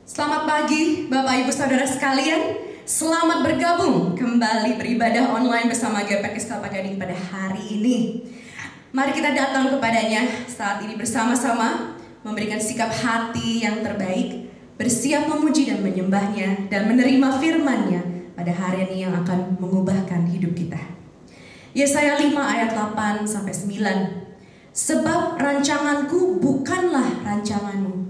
Selamat pagi Bapak Ibu Saudara sekalian. Selamat bergabung kembali beribadah online bersama GPKS Kelapa Gading pada hari ini. Mari kita datang kepadanya saat ini bersama-sama, memberikan sikap hati yang terbaik, bersiap memuji dan menyembahnya, dan menerima firman-Nya pada hari ini yang akan mengubahkan hidup kita. Yesaya 5 ayat 8 sampai 9. Sebab rancanganku bukanlah rancanganmu,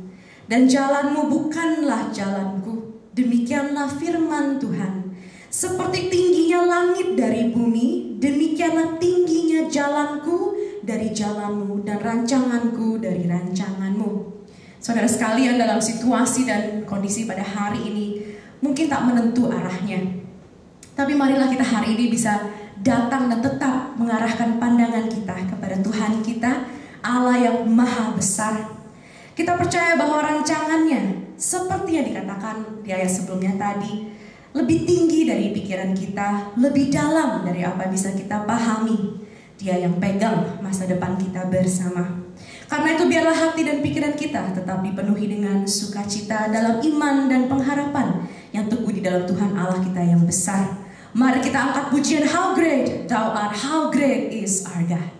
dan jalanmu bukanlah jalanku. Demikianlah firman Tuhan. Seperti tingginya langit dari bumi, demikianlah tingginya jalanku dari jalanmu, dan rancanganku dari rancanganmu. Saudara sekalian, dalam situasi dan kondisi pada hari ini mungkin tak menentu arahnya, tapi marilah kita hari ini bisa datang dan tetap mengarahkan pandangan kita kepada Tuhan kita, Allah yang maha besar. Kita percaya bahwa rancangannya, seperti yang dikatakan di ayat sebelumnya tadi, lebih tinggi dari pikiran kita, lebih dalam dari apa bisa kita pahami. Dia yang pegang masa depan kita bersama. Karena itu biarlah hati dan pikiran kita tetap dipenuhi dengan sukacita dalam iman dan pengharapan yang teguh di dalam Tuhan Allah kita yang besar. Mari kita angkat pujian How Great Thou Art, How Great is Our God.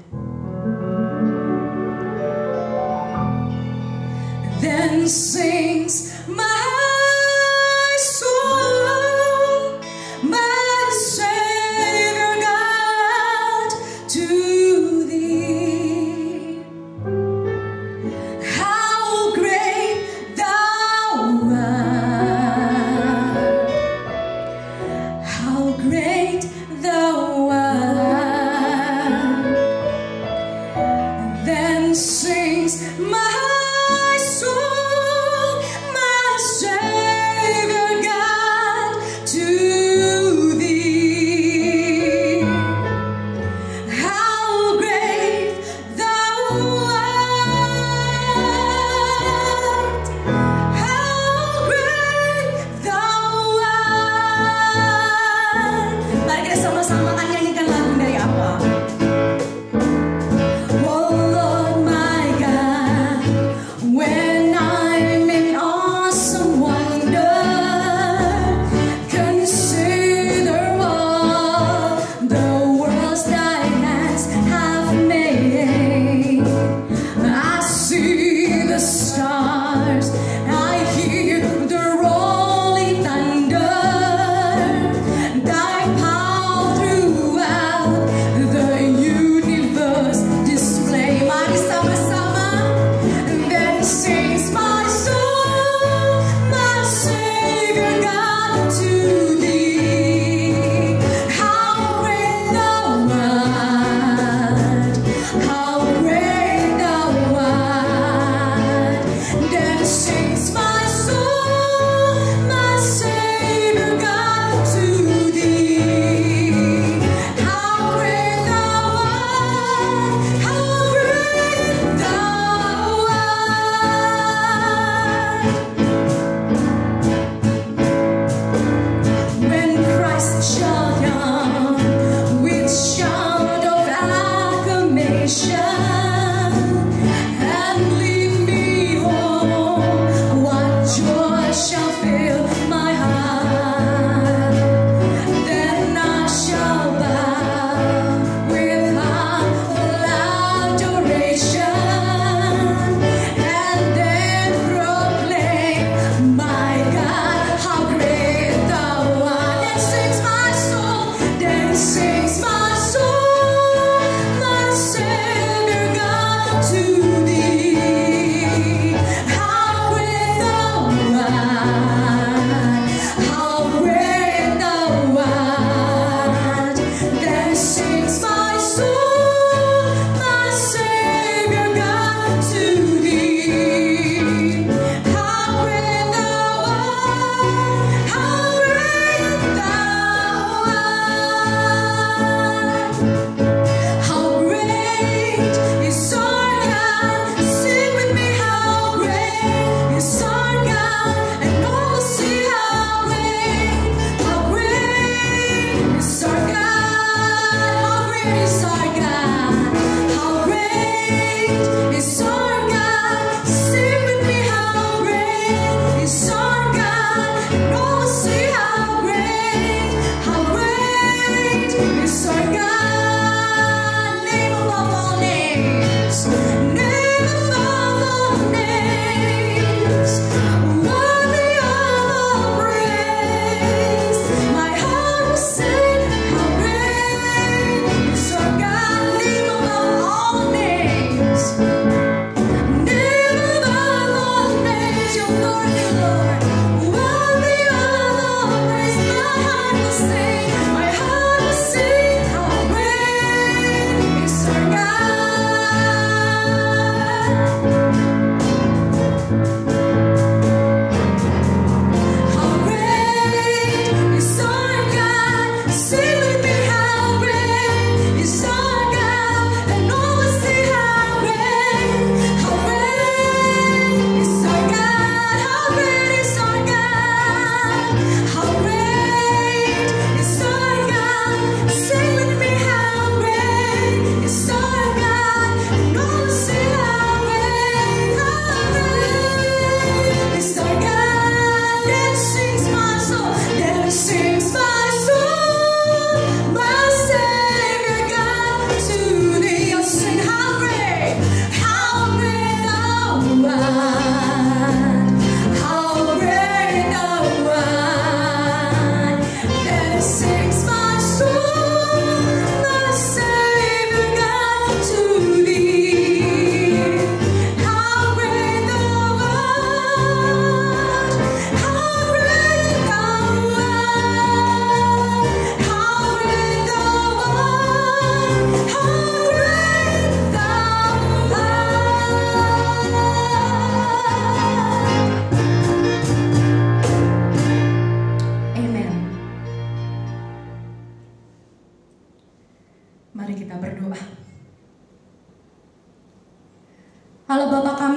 Then sings my soul, my Savior God, to Thee. How great Thou art, how great Thou art. Then sings my soul, my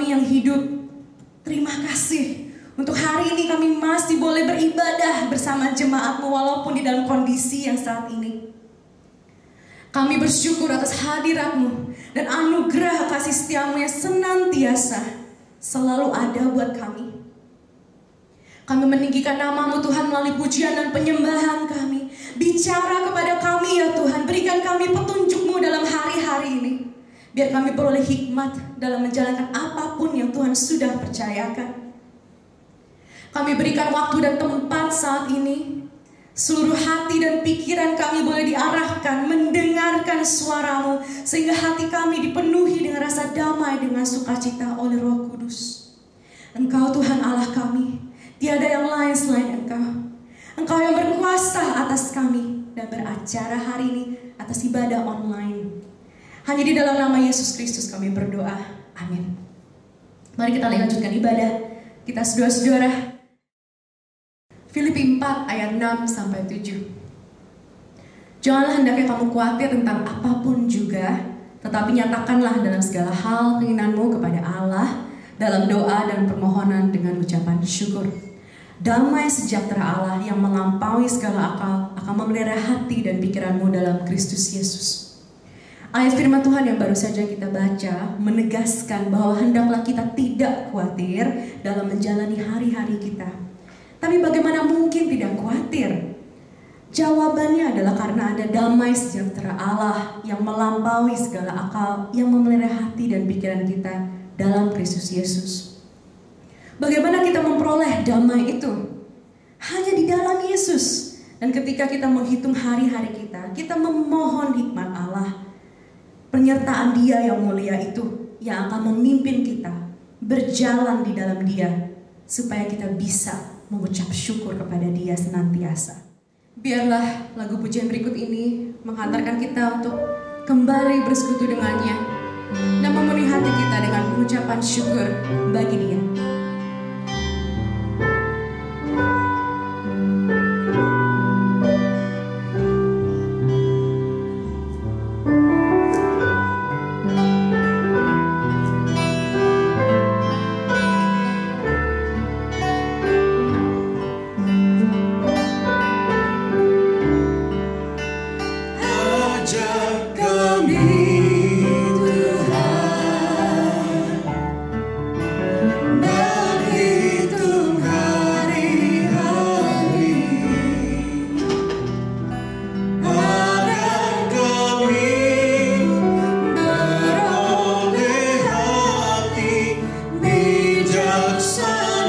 kami yang hidup. Terima kasih untuk hari ini kami masih boleh beribadah bersama jemaat-Mu walaupun di dalam kondisi yang saat ini. Kami bersyukur atas hadirat-Mu dan anugerah kasih setia-Mu yang senantiasa selalu ada buat kami. Kami meninggikan nama-Mu Tuhan melalui pujian dan penyembahan kami. Bicara kepada kami ya Tuhan, berikan kami petunjuk-Mu dalam hari-hari ini. Biar kami beroleh hikmat dalam menjalankan apapun yang Tuhan sudah percayakan. Kami berikan waktu dan tempat saat ini. Seluruh hati dan pikiran kami boleh diarahkan mendengarkan suara-Mu, sehingga hati kami dipenuhi dengan rasa damai dengan sukacita oleh Roh Kudus. Engkau Tuhan Allah kami, tiada yang lain selain Engkau. Engkau yang berkuasa atas kami dan beracara hari ini atas ibadah online. Hanya di dalam nama Yesus Kristus kami berdoa. Amin. Mari kita lanjutkan ibadah kita saudara-saudara. Filipi 4 ayat 6-7. Janganlah hendaknya kamu khawatir tentang apapun juga, tetapi nyatakanlah dalam segala hal keinginanmu kepada Allah dalam doa dan permohonan dengan ucapan syukur. Damai sejahtera Allah yang melampaui segala akal akan memelihara hati dan pikiranmu dalam Kristus Yesus. Ayat firman Tuhan yang baru saja kita baca menegaskan bahwa hendaklah kita tidak khawatir dalam menjalani hari-hari kita. Tapi bagaimana mungkin tidak khawatir? Jawabannya adalah karena ada damai sejahtera Allah yang melampaui segala akal, yang memelihara hati dan pikiran kita dalam Kristus Yesus. Bagaimana kita memperoleh damai itu? Hanya di dalam Yesus. Dan ketika kita menghitung hari-hari kita memohon hikmat Allah, penyertaan Dia yang mulia itu yang akan memimpin kita berjalan di dalam Dia, supaya kita bisa mengucap syukur kepada Dia senantiasa. Biarlah lagu pujian berikut ini menghantarkan kita untuk kembali bersekutu dengannya dan memenuhi hati kita dengan pengucapan syukur bagi Dia. Sesali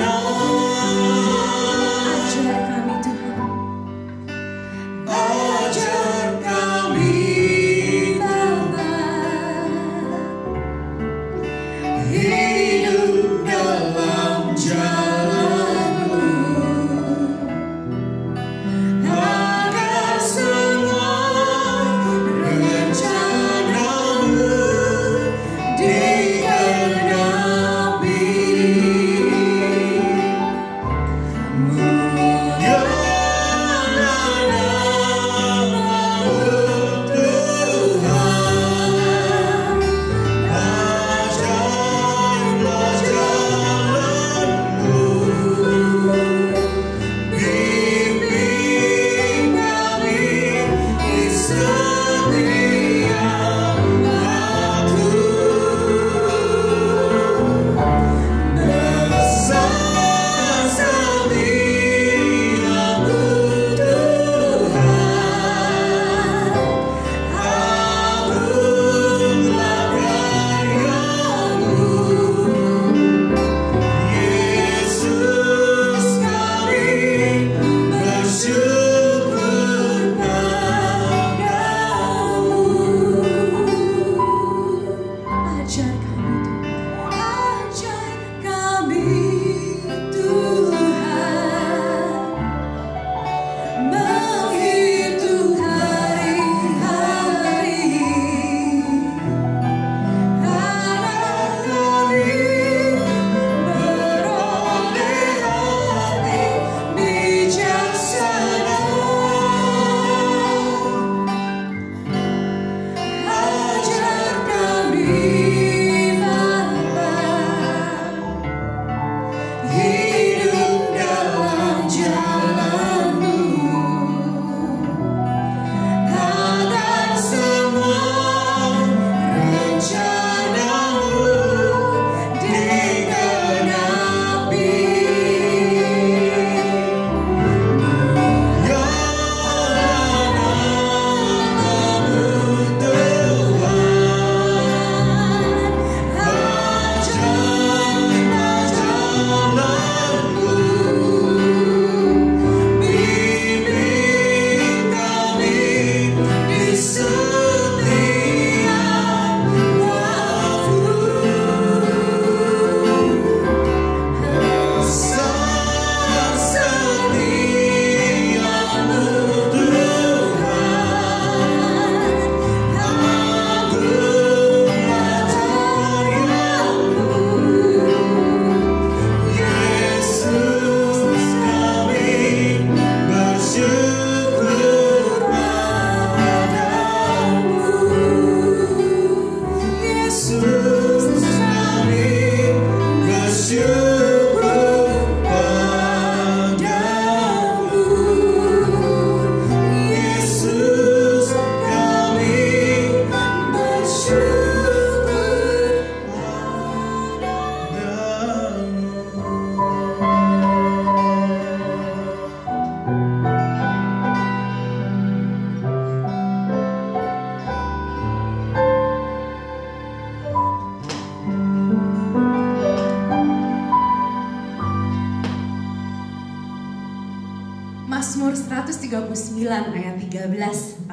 Mazmur 139 ayat 13-14.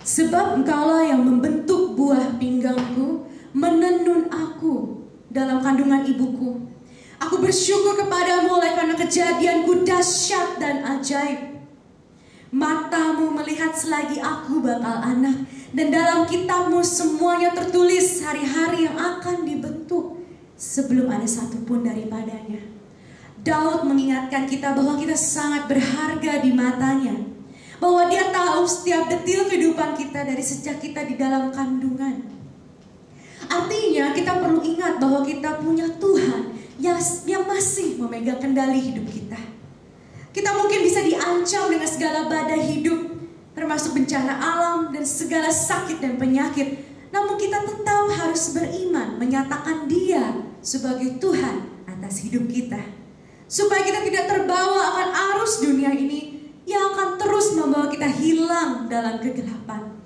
Sebab Engkaulah yang membentuk buah pinggangku, menenun aku dalam kandungan ibuku. Aku bersyukur kepadamu oleh karena kejadianku dahsyat dan ajaib. Matamu melihat selagi aku bakal anak, dan dalam kitabmu semuanya tertulis hari-hari yang akan dibentuk sebelum ada satupun daripadanya. Daud mengingatkan kita bahwa kita sangat berharga di matanya, bahwa dia tahu setiap detil kehidupan kita dari sejak kita di dalam kandungan. Artinya kita perlu ingat bahwa kita punya Tuhan yang masih memegang kendali hidup kita. Kita mungkin bisa diancam dengan segala badai hidup, termasuk bencana alam dan segala sakit dan penyakit. Namun kita tetap harus beriman, menyatakan Dia sebagai Tuhan atas hidup kita, supaya kita tidak terbawa akan arus dunia ini yang akan terus membawa kita hilang dalam kegelapan.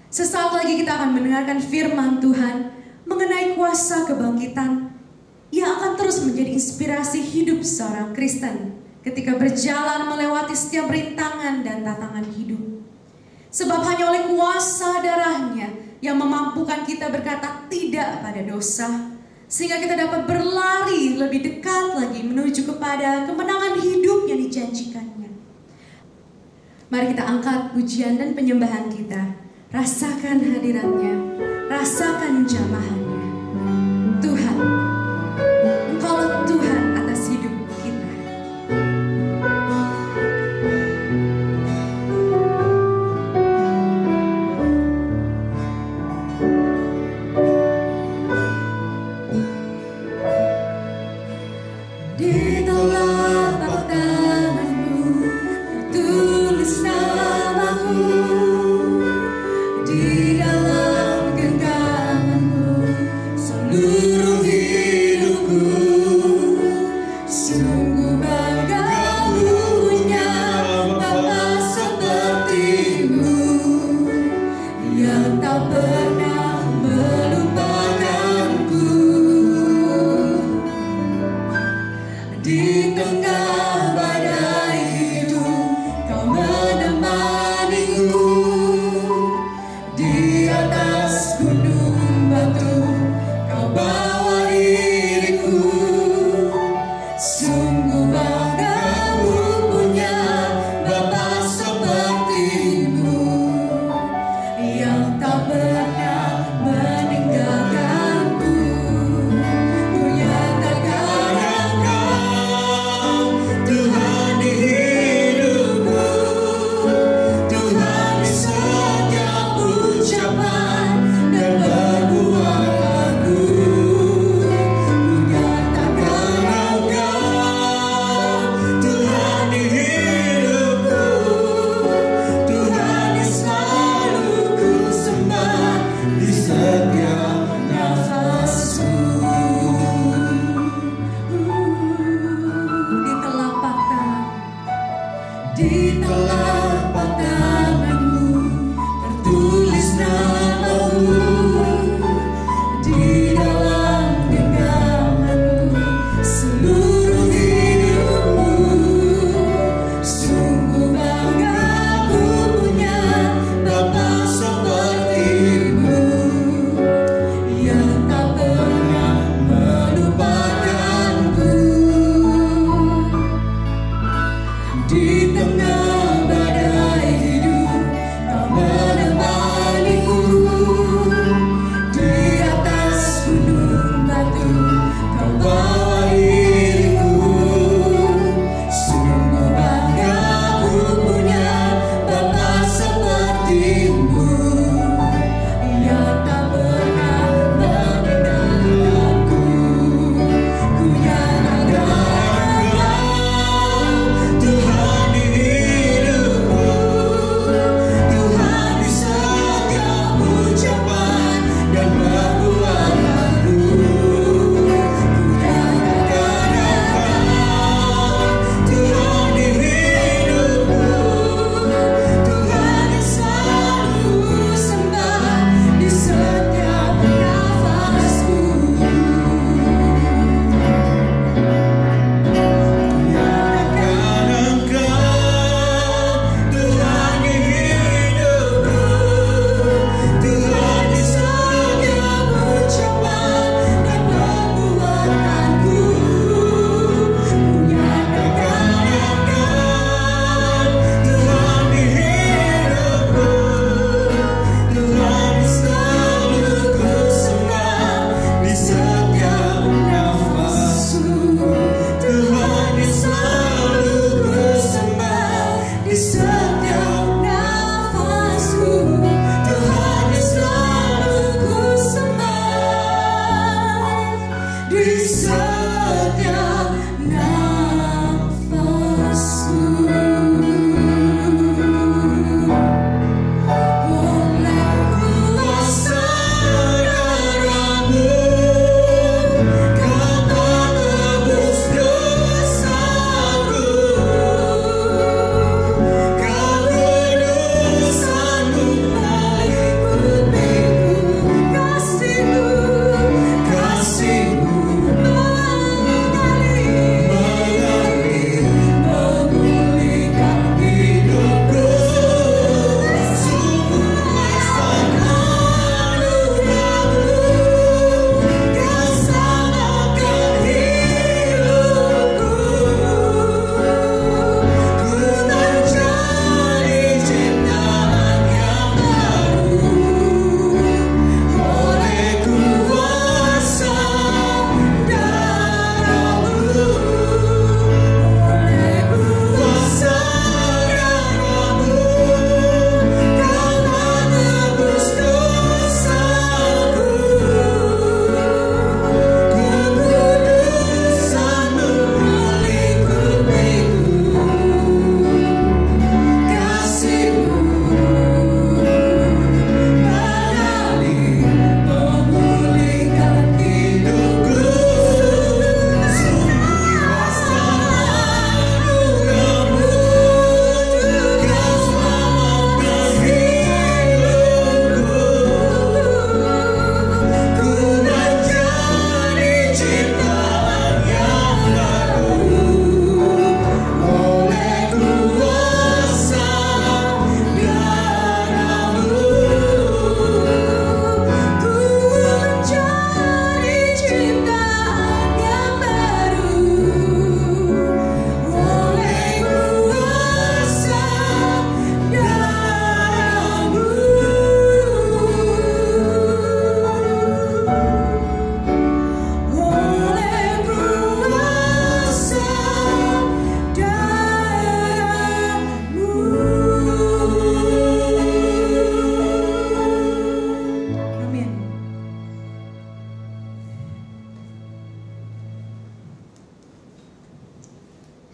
Sesaat lagi kita akan mendengarkan firman Tuhan mengenai kuasa kebangkitan yang akan terus menjadi inspirasi hidup seorang Kristen ketika berjalan melewati setiap rintangan dan tantangan hidup. Sebab hanya oleh kuasa darahnya yang memampukan kita berkata tidak pada dosa, sehingga kita dapat berlari lebih dekat lagi menuju kepada kemenangan hidup yang dijanjikannya. Mari kita angkat pujian dan penyembahan kita. Rasakan hadiratnya, rasakan jamahannya. Tuhan, Engkaulah Tuhan atas hidup kita. Di telapak tanganmu tertulis namaku, di dalam genggamanmu seluruh hidupku. Sungguh bangga punya Bapa sepertimu, yang tak pernah melupakanku. Di tengah badai hidup Kau menemaniku, di atas gunung batu Kau bawa diriku. Sungguh bangga punya Bapa sepertimu, yang tak pernah meninggalkanku. Ku nyatakan Engkau Tuhan di hidupku, Tuhan di setiap ucapan dan perbuatanku. Ku nyatakan Engkau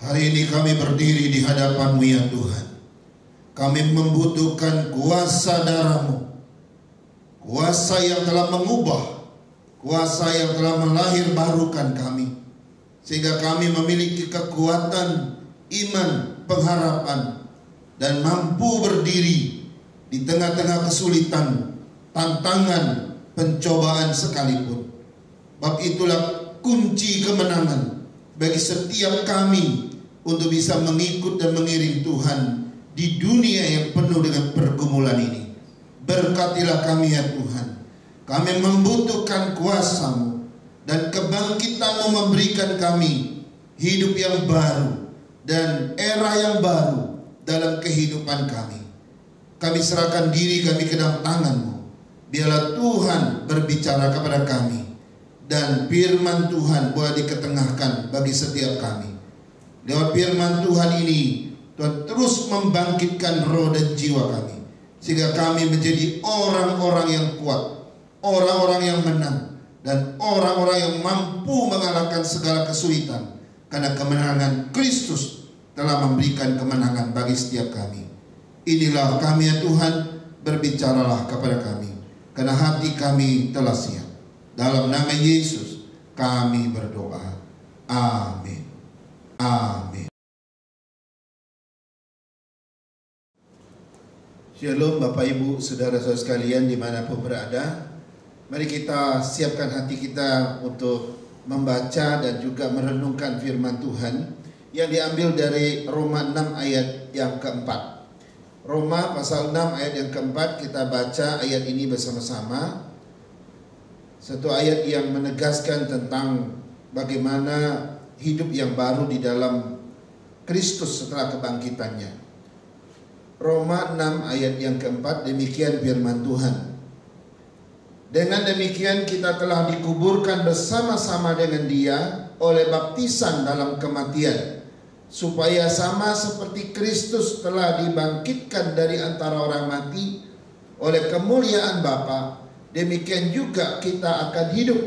Hari ini kami berdiri di hadapan-Mu ya Tuhan. Kami membutuhkan kuasa darah-Mu, kuasa yang telah mengubah, kuasa yang telah melahirbarukan kami, sehingga kami memiliki kekuatan iman, pengharapan, dan mampu berdiri di tengah-tengah kesulitan, tantangan, pencobaan sekalipun. Bab itulah kunci kemenangan bagi setiap kami untuk bisa mengikut dan mengiring Tuhan di dunia yang penuh dengan pergumulan ini. Berkatilah kami ya Tuhan. Kami membutuhkan kuasa-Mu, dan kebangkitan-Mu memberikan kami hidup yang baru dan era yang baru dalam kehidupan kami. Kami serahkan diri kami ke dalam tangan-Mu. Biarlah Tuhan berbicara kepada kami, dan firman Tuhan boleh diketengahkan bagi setiap kami. Lewat firman Tuhan ini, Tuhan terus membangkitkan roh dan jiwa kami, sehingga kami menjadi orang-orang yang kuat, orang-orang yang menang, dan orang-orang yang mampu mengalahkan segala kesulitan, karena kemenangan Kristus telah memberikan kemenangan bagi setiap kami. Inilah kami ya Tuhan, berbicaralah kepada kami, karena hati kami telah siap. Dalam nama Yesus kami berdoa. Amin. Amin. Shalom Bapak Ibu, saudara-saudara sekalian dimanapun berada. Mari kita siapkan hati kita untuk membaca dan juga merenungkan firman Tuhan yang diambil dari Roma 6 ayat yang keempat. Roma pasal 6 ayat yang keempat, kita baca ayat ini bersama-sama. Satu ayat yang menegaskan tentang bagaimana hidup yang baru di dalam Kristus setelah kebangkitannya. Roma 6 ayat yang keempat, demikian firman Tuhan. Dengan demikian kita telah dikuburkan bersama-sama dengan Dia oleh baptisan dalam kematian, supaya sama seperti Kristus telah dibangkitkan dari antara orang mati oleh kemuliaan Bapa, demikian juga kita akan hidup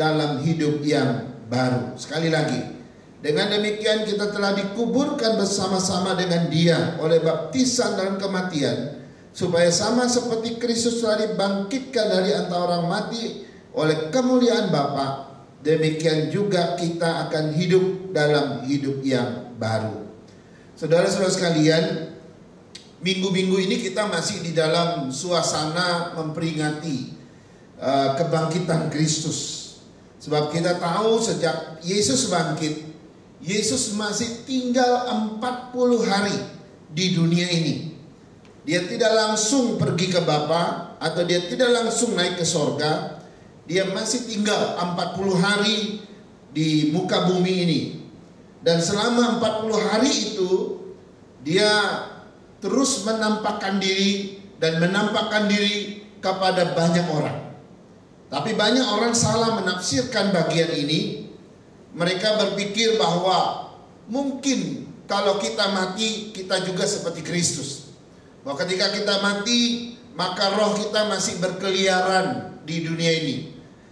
dalam hidup yang baru. Sekali lagi, dengan demikian kita telah dikuburkan bersama-sama dengan Dia oleh baptisan dalam kematian, supaya sama seperti Kristus telah dibangkitkan dari antara orang mati oleh kemuliaan Bapa, demikian juga kita akan hidup dalam hidup yang baru. Saudara-saudara sekalian, minggu-minggu ini kita masih di dalam suasana memperingati kebangkitan Kristus. Sebab kita tahu sejak Yesus bangkit, Yesus masih tinggal 40 hari di dunia ini. Dia tidak langsung pergi ke Bapa, atau dia tidak langsung naik ke sorga. Dia masih tinggal 40 hari di muka bumi ini. Dan selama 40 hari itu, dia terus menampakkan diri dan menampakkan diri kepada banyak orang. Tapi banyak orang salah menafsirkan bagian ini. Mereka berpikir bahwa mungkin kalau kita mati, kita juga seperti Kristus. Bahwa ketika kita mati, maka roh kita masih berkeliaran di dunia ini.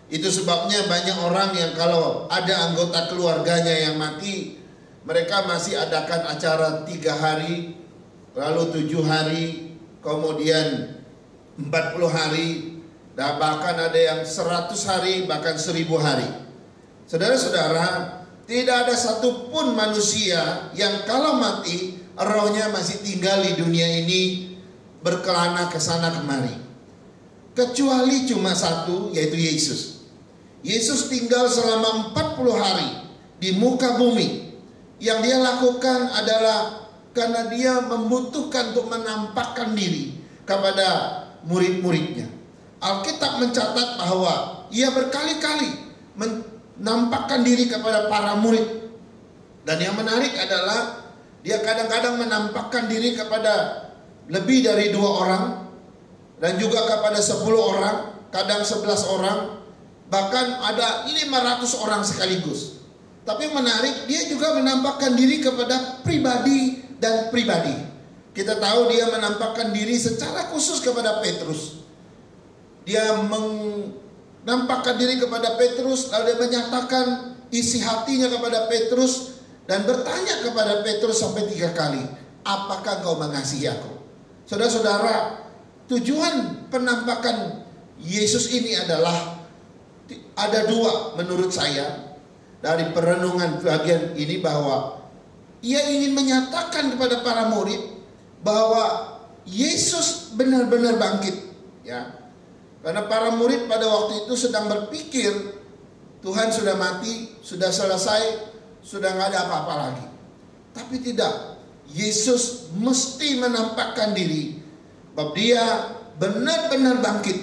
Itu sebabnya banyak orang yang kalau ada anggota keluarganya yang mati, mereka masih adakan acara 3 hari, lalu 7 hari, kemudian 40 hari, dan bahkan ada yang 100 hari, bahkan 1000 hari. Saudara-saudara, tidak ada satupun manusia yang kalau mati, rohnya masih tinggal di dunia ini, berkelana ke sana kemari. Kecuali cuma satu, yaitu Yesus. Yesus tinggal selama 40 hari di muka bumi. Yang dia lakukan adalah karena dia membutuhkan untuk menampakkan diri kepada murid-muridnya. Alkitab mencatat bahwa ia berkali-kali menampakkan diri kepada para murid. Dan yang menarik adalah dia kadang-kadang menampakkan diri kepada lebih dari 2 orang, dan juga kepada 10 orang, kadang 11 orang, bahkan ada 500 orang sekaligus. Tapi menarik, dia juga menampakkan diri kepada pribadi dan pribadi. Kita tahu dia menampakkan diri secara khusus kepada Petrus. Dia menampakkan diri kepada Petrus, lalu dia menyatakan isi hatinya kepada Petrus, dan bertanya kepada Petrus sampai 3 kali, apakah engkau mengasihi aku? Saudara-saudara, tujuan penampakan Yesus ini adalah ada 2 menurut saya dari perenungan bagian ini, bahwa ia ingin menyatakan kepada para murid bahwa Yesus benar-benar bangkit, ya. Karena para murid pada waktu itu sedang berpikir Tuhan sudah mati, sudah selesai, sudah nggak ada apa-apa lagi. Tapi tidak, Yesus mesti menampakkan diri bahwa dia benar-benar bangkit.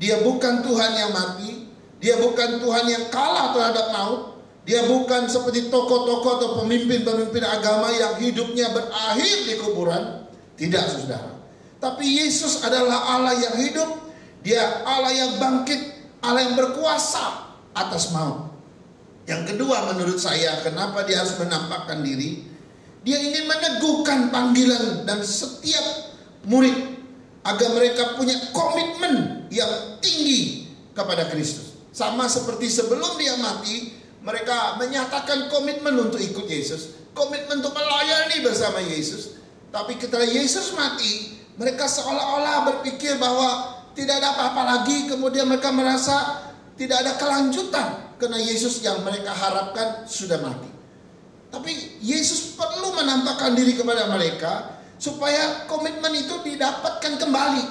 Dia bukan Tuhan yang mati, dia bukan Tuhan yang kalah terhadap maut, dia bukan seperti tokoh-tokoh atau pemimpin-pemimpin agama yang hidupnya berakhir di kuburan. Tidak, saudara. Tapi Yesus adalah Allah yang hidup, dia Allah yang bangkit, Allah yang berkuasa atas maut. Yang kedua menurut saya, kenapa dia harus menampakkan diri? Dia ingin meneguhkan panggilan dan setiap murid agar mereka punya komitmen yang tinggi kepada Kristus. Sama seperti sebelum dia mati, mereka menyatakan komitmen untuk ikut Yesus, komitmen untuk melayani bersama Yesus. Tapi ketika Yesus mati, mereka seolah-olah berpikir bahwa tidak ada apa-apa lagi. Kemudian mereka merasa tidak ada kelanjutan karena Yesus yang mereka harapkan sudah mati. Tapi Yesus perlu menampakkan diri kepada mereka supaya komitmen itu didapatkan kembali,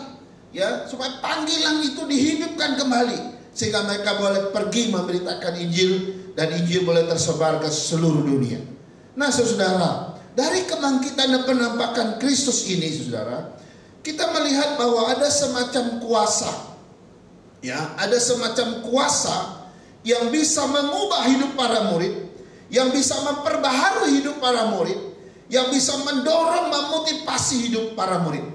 ya, supaya panggilan itu dihidupkan kembali, sehingga mereka boleh pergi memberitakan Injil dan Injil boleh tersebar ke seluruh dunia. Nah, saudara, dari kebangkitan dan penampakan Kristus ini, saudara, kita melihat bahwa ada semacam kuasa, ya, ada semacam kuasa yang bisa mengubah hidup para murid, yang bisa memperbaharui hidup para murid, yang bisa mendorong, memotivasi hidup para murid.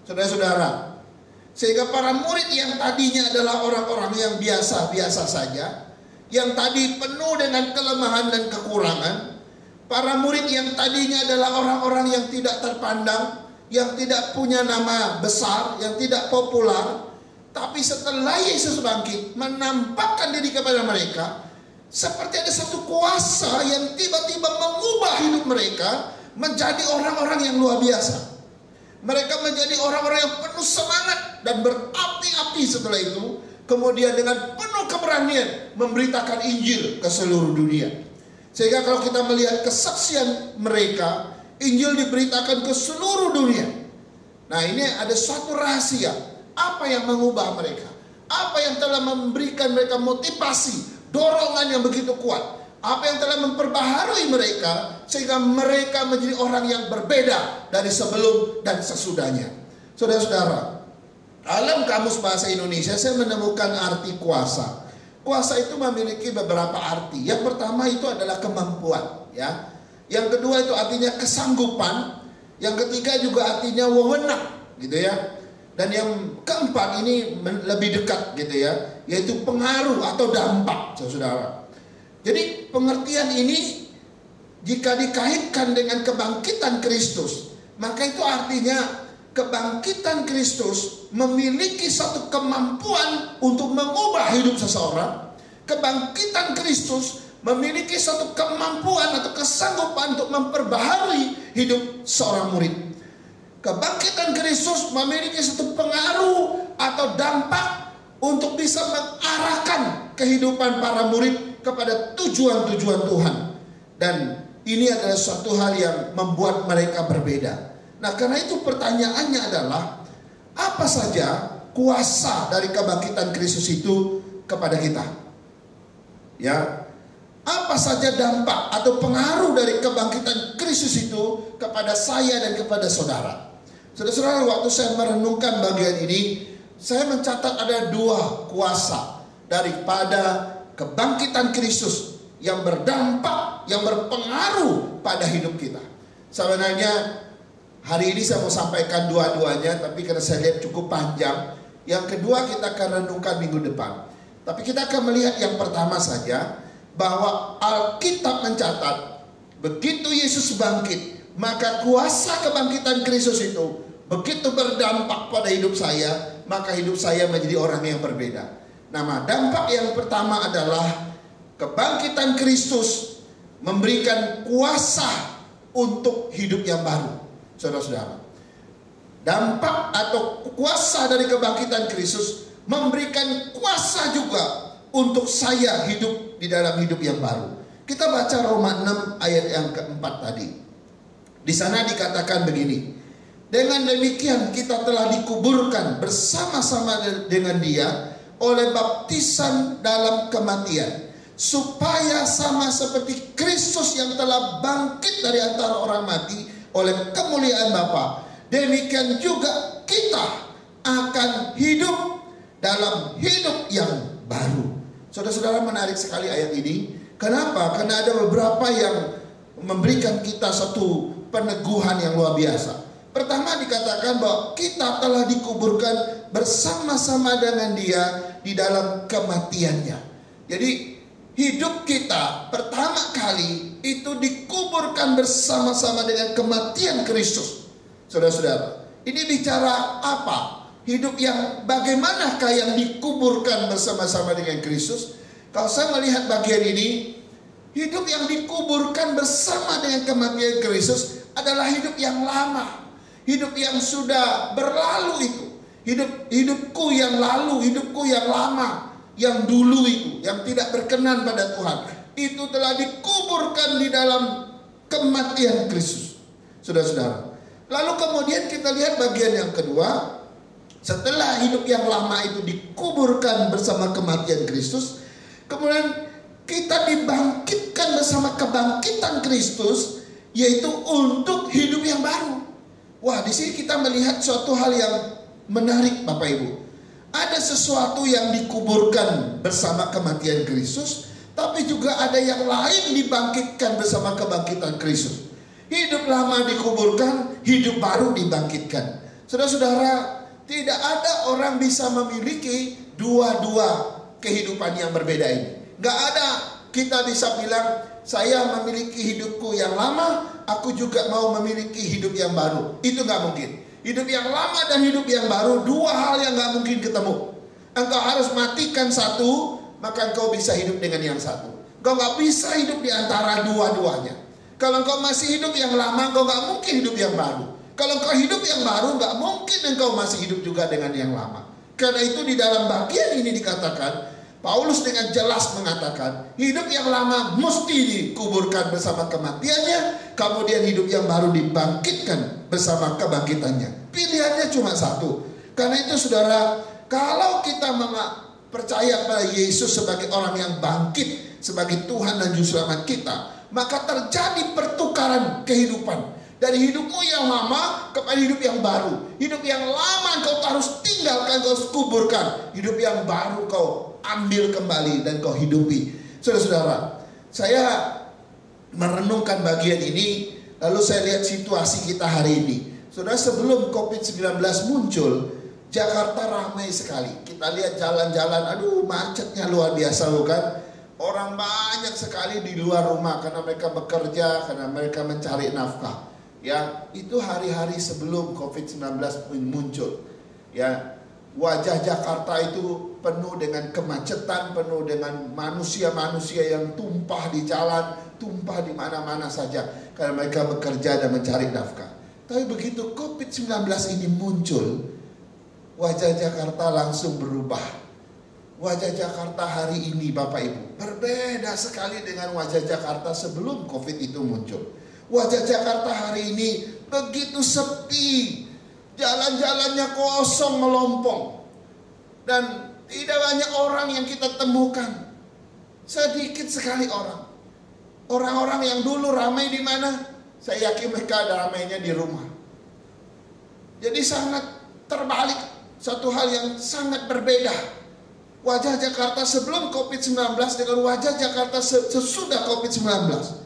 Saudara-saudara, sehingga para murid yang tadinya adalah orang-orang yang biasa-biasa saja, yang tadi penuh dengan kelemahan dan kekurangan, para murid yang tadinya adalah orang-orang yang tidak terpandang, yang tidak punya nama besar, yang tidak populer, tapi setelah Yesus bangkit menampakkan diri kepada mereka, seperti ada satu kuasa yang tiba-tiba mengubah hidup mereka menjadi orang-orang yang luar biasa. Mereka menjadi orang-orang yang penuh semangat dan berapi-api setelah itu, kemudian dengan penuh keberanian memberitakan Injil ke seluruh dunia. Sehingga kalau kita melihat kesaksian mereka, Injil diberitakan ke seluruh dunia. Nah, ini ada suatu rahasia. Apa yang mengubah mereka? Apa yang telah memberikan mereka motivasi, dorongan yang begitu kuat? Apa yang telah memperbaharui mereka sehingga mereka menjadi orang yang berbeda dari sebelum dan sesudahnya? Saudara-saudara, dalam Kamus Bahasa Indonesia saya menemukan arti kuasa. Kuasa itu memiliki beberapa arti. Yang pertama itu adalah kemampuan, ya. Yang kedua itu artinya kesanggupan. Yang ketiga juga artinya wewenang, gitu ya. Dan yang keempat ini lebih dekat, gitu ya, yaitu pengaruh atau dampak, saudara. Jadi pengertian ini jika dikaitkan dengan kebangkitan Kristus, maka itu artinya kebangkitan Kristus memiliki satu kemampuan untuk mengubah hidup seseorang. Kebangkitan Kristus memiliki satu kemampuan atau kesanggupan untuk memperbaharui hidup seorang murid. Kebangkitan Kristus memiliki satu pengaruh atau dampak untuk bisa mengarahkan kehidupan para murid kepada tujuan-tujuan Tuhan. Dan ini adalah suatu hal yang membuat mereka berbeda. Nah, karena itu pertanyaannya adalah, apa saja kuasa dari kebangkitan Kristus itu kepada kita? Ya, apa saja dampak atau pengaruh dari kebangkitan Kristus itu kepada saya dan kepada saudara? Saudara-saudara, waktu saya merenungkan bagian ini, saya mencatat ada 2 kuasa daripada kebangkitan Kristus yang berdampak, yang berpengaruh pada hidup kita. Sebenarnya hari ini saya mau sampaikan dua-duanya, tapi karena saya lihat cukup panjang, yang kedua kita akan renungkan minggu depan. Tapi kita akan melihat yang pertama saja, bahwa Alkitab mencatat begitu Yesus bangkit, maka kuasa kebangkitan Kristus itu begitu berdampak pada hidup saya, maka hidup saya menjadi orang yang berbeda. Nama dampak yang pertama adalah kebangkitan Kristus memberikan kuasa untuk hidup yang baru. Saudara-saudara, dampak atau kuasa dari kebangkitan Kristus memberikan kuasa juga untuk saya hidup di dalam hidup yang baru. Kita baca Roma 6 ayat yang keempat tadi. Di sana dikatakan begini, dengan demikian kita telah dikuburkan bersama-sama dengan Dia oleh baptisan dalam kematian, supaya sama seperti Kristus yang telah bangkit dari antara orang mati oleh kemuliaan Bapa, demikian juga kita akan hidup dalam hidup yang baru. Saudara-saudara, menarik sekali ayat ini. Kenapa? Karena ada beberapa yang memberikan kita satu peneguhan yang luar biasa. Pertama dikatakan bahwa kita telah dikuburkan bersama-sama dengan Dia di dalam kematiannya. Jadi hidup kita pertama kali itu dikuburkan bersama-sama dengan kematian Kristus. Saudara-saudara, ini bicara apa? Hidup yang bagaimanakah yang dikuburkan bersama-sama dengan Kristus? Kalau saya melihat bagian ini, hidup yang dikuburkan bersama dengan kematian Kristus adalah hidup yang lama. Hidup yang sudah berlalu itu. Hidupku yang lalu, hidupku yang lama, yang dulu itu, yang tidak berkenan pada Tuhan, itu telah dikuburkan di dalam kematian Kristus. Saudara-saudara, lalu kemudian kita lihat bagian yang kedua. Setelah hidup yang lama itu dikuburkan bersama kematian Kristus, kemudian kita dibangkitkan bersama kebangkitan Kristus, yaitu untuk hidup yang baru. Wah, di sini kita melihat suatu hal yang menarik, Bapak Ibu. Ada sesuatu yang dikuburkan bersama kematian Kristus, tapi juga ada yang lain dibangkitkan bersama kebangkitan Kristus. Hidup lama dikuburkan, hidup baru dibangkitkan. Saudara-saudara, tidak ada orang bisa memiliki dua-dua kehidupan yang berbeda ini. Gak ada kita bisa bilang, saya memiliki hidupku yang lama, aku juga mau memiliki hidup yang baru. Itu gak mungkin. Hidup yang lama dan hidup yang baru, dua hal yang gak mungkin ketemu. Engkau harus matikan satu, maka engkau bisa hidup dengan yang satu. Engkau gak bisa hidup di antara dua-duanya. Kalau engkau masih hidup yang lama, engkau gak mungkin hidup yang baru. Kalau engkau hidup yang baru, gak mungkin engkau masih hidup juga dengan yang lama. Karena itu di dalam bagian ini dikatakan, Paulus dengan jelas mengatakan, hidup yang lama mesti dikuburkan bersama kematiannya, kemudian hidup yang baru dibangkitkan bersama kebangkitannya. Pilihannya cuma satu. Karena itu saudara, kalau kita percaya pada Yesus sebagai orang yang bangkit, sebagai Tuhan dan Juru Selamat kita, maka terjadi pertukaran kehidupan. Dari hidupmu yang lama kepada hidup yang baru. Hidup yang lama kau harus tinggalkan, kau harus kuburkan. Hidup yang baru kau ambil kembali dan kau hidupi. Saudara-saudara, saya merenungkan bagian ini, lalu saya lihat situasi kita hari ini. Saudara, sebelum COVID-19 muncul, Jakarta ramai sekali. Kita lihat jalan-jalan, aduh macetnya luar biasa bukan? Orang banyak sekali di luar rumah karena mereka bekerja, karena mereka mencari nafkah. Ya, itu hari-hari sebelum COVID-19 muncul. Ya, wajah Jakarta itu penuh dengan kemacetan, penuh dengan manusia-manusia yang tumpah di jalan, tumpah di mana-mana saja karena mereka bekerja dan mencari nafkah. Tapi begitu COVID-19 ini muncul, wajah Jakarta langsung berubah. Wajah Jakarta hari ini, Bapak Ibu, berbeda sekali dengan wajah Jakarta sebelum COVID itu muncul. Wajah Jakarta hari ini begitu sepi, jalan-jalannya kosong melompong, dan tidak banyak orang yang kita temukan. Sedikit sekali orang. Orang-orang yang dulu ramai di mana? Saya yakin mereka ada ramainya di rumah. Jadi sangat terbalik, satu hal yang sangat berbeda. Wajah Jakarta sebelum COVID-19 dengan wajah Jakarta sesudah COVID-19.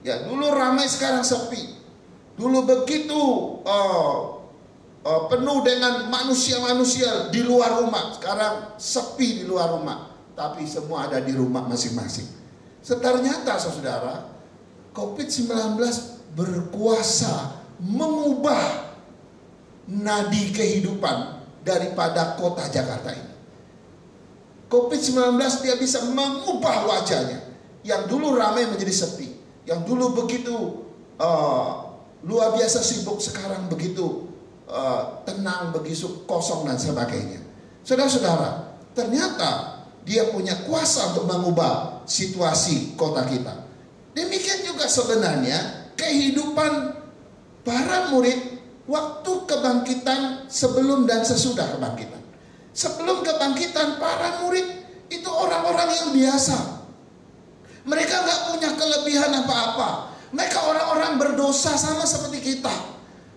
Ya, dulu ramai, sekarang sepi. Dulu begitu penuh dengan manusia-manusia di luar rumah. Sekarang sepi di luar rumah, tapi semua ada di rumah masing-masing. Ternyata saudara, COVID-19 berkuasa mengubah nadi kehidupan daripada kota Jakarta ini. COVID-19 dia bisa mengubah wajahnya. Yang dulu ramai menjadi sepi. yang dulu begitu luar biasa sibuk, sekarang begitu tenang, begitu kosong dan sebagainya. Saudara-saudara, ternyata dia punya kuasa untuk mengubah situasi kota kita. Demikian juga sebenarnya kehidupan para murid waktu kebangkitan, sebelum dan sesudah kebangkitan. Sebelum kebangkitan, para murid itu orang-orang yang biasa. Mereka nggak punya kelebihan apa-apa. Mereka orang-orang berdosa sama seperti kita.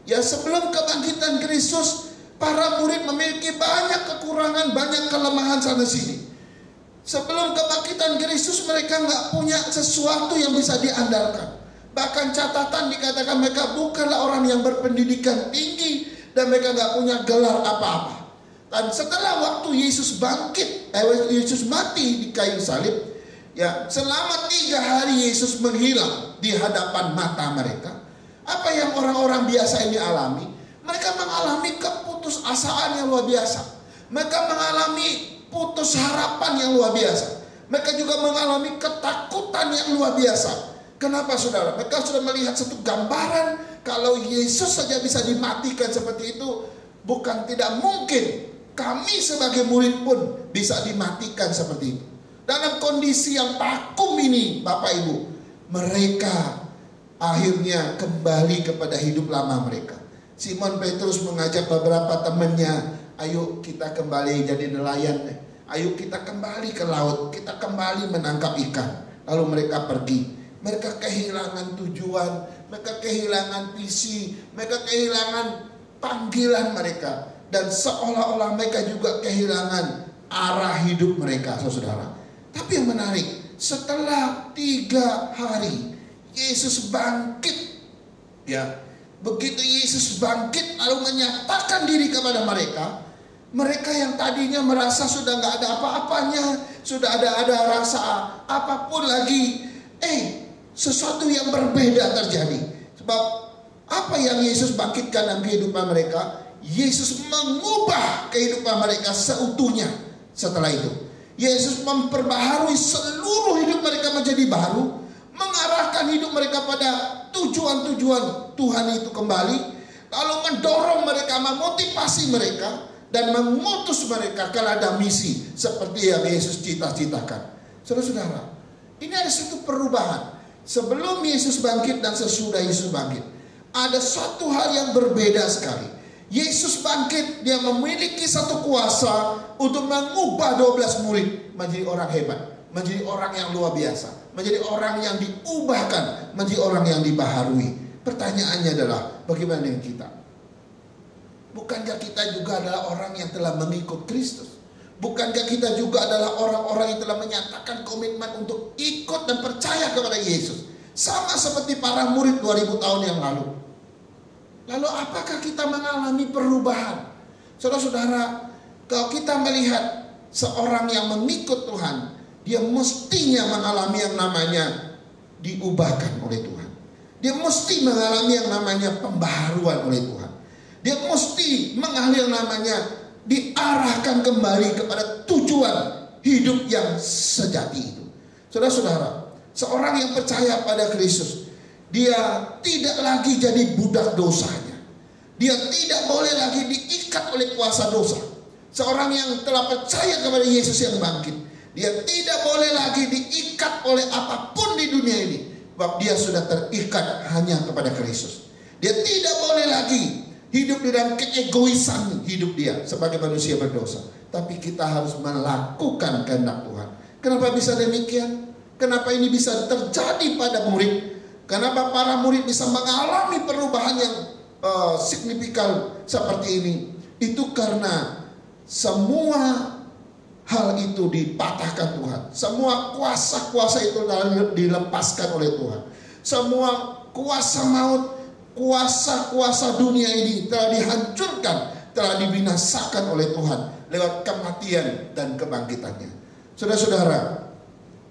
Ya, sebelum kebangkitan Kristus, para murid memiliki banyak kekurangan, banyak kelemahan sana sini. Sebelum kebangkitan Kristus, mereka nggak punya sesuatu yang bisa diandalkan. Bahkan catatan dikatakan mereka bukanlah orang yang berpendidikan tinggi, dan mereka nggak punya gelar apa-apa. Dan setelah waktu Yesus bangkit, Yesus mati di kayu salib, ya, selama 3 hari Yesus menghilang di hadapan mata mereka. Apa yang orang-orang biasa ini alami? Mereka mengalami keputusasaan yang luar biasa. Mereka mengalami putus harapan yang luar biasa. Mereka juga mengalami ketakutan yang luar biasa. Kenapa, saudara? Mereka sudah melihat satu gambaran kalau Yesus saja bisa dimatikan seperti itu, bukan tidak mungkin kami sebagai murid pun bisa dimatikan seperti itu. Dalam kondisi yang vakum ini, Bapak Ibu, mereka akhirnya kembali kepada hidup lama mereka. Simon Petrus mengajak beberapa temannya, ayo kita kembali jadi nelayan, ayo kita kembali ke laut, kita kembali menangkap ikan. Lalu mereka pergi. Mereka kehilangan tujuan, mereka kehilangan visi, mereka kehilangan panggilan mereka, dan seolah-olah mereka juga kehilangan arah hidup mereka, saudara. Tapi yang menarik, setelah 3 hari Yesus bangkit. Ya, begitu Yesus bangkit lalu menyatakan diri kepada mereka, mereka yang tadinya merasa sudah nggak ada apa-apanya, sudah ada rasa apapun lagi, sesuatu yang berbeda terjadi. Sebab apa yang Yesus bangkitkan dalam kehidupan mereka, Yesus mengubah kehidupan mereka seutuhnya. Setelah itu Yesus memperbaharui seluruh hidup mereka menjadi baru, mengarahkan hidup mereka pada tujuan-tujuan Tuhan itu kembali, lalu mendorong mereka, memotivasi mereka, dan mengutus mereka ke ladang misi seperti yang Yesus cita-citakan. Saudara-saudara, ini ada satu perubahan. Sebelum Yesus bangkit dan sesudah Yesus bangkit, ada satu hal yang berbeda sekali. Yesus bangkit, dia memiliki satu kuasa untuk mengubah 12 murid menjadi orang hebat, menjadi orang yang luar biasa, menjadi orang yang diubahkan, menjadi orang yang dibaharui. Pertanyaannya adalah, bagaimana dengan kita? Bukankah kita juga adalah orang yang telah mengikut Kristus? Bukankah kita juga adalah orang-orang yang telah menyatakan komitmen untuk ikut dan percaya kepada Yesus? Sama seperti para murid 2000 tahun yang lalu. Lalu apakah kita mengalami perubahan? Saudara-saudara, kalau kita melihat seorang yang mengikut Tuhan, dia mestinya mengalami yang namanya diubahkan oleh Tuhan. Dia mesti mengalami yang namanya pembaharuan oleh Tuhan. Dia mesti mengalami yang namanya diarahkan kembali kepada tujuan hidup yang sejati itu. Saudara-saudara, seorang yang percaya pada Kristus, dia tidak lagi jadi budak dosanya. Dia tidak boleh lagi diikat oleh kuasa dosa. Seorang yang telah percaya kepada Yesus yang bangkit, dia tidak boleh lagi diikat oleh apapun di dunia ini, sebab dia sudah terikat hanya kepada Kristus. Dia tidak boleh lagi hidup di dalam keegoisan hidup dia sebagai manusia berdosa. Tapi kita harus melakukan kehendak Tuhan. Kenapa bisa demikian? Kenapa ini bisa terjadi pada murid? Kenapa para murid bisa mengalami perubahan yang signifikan seperti ini? Itu karena semua hal itu dipatahkan Tuhan. Semua kuasa-kuasa itu dilepaskan oleh Tuhan. Semua kuasa maut, kuasa-kuasa dunia ini telah dihancurkan, telah dibinasakan oleh Tuhan lewat kematian dan kebangkitannya. Saudara-saudara,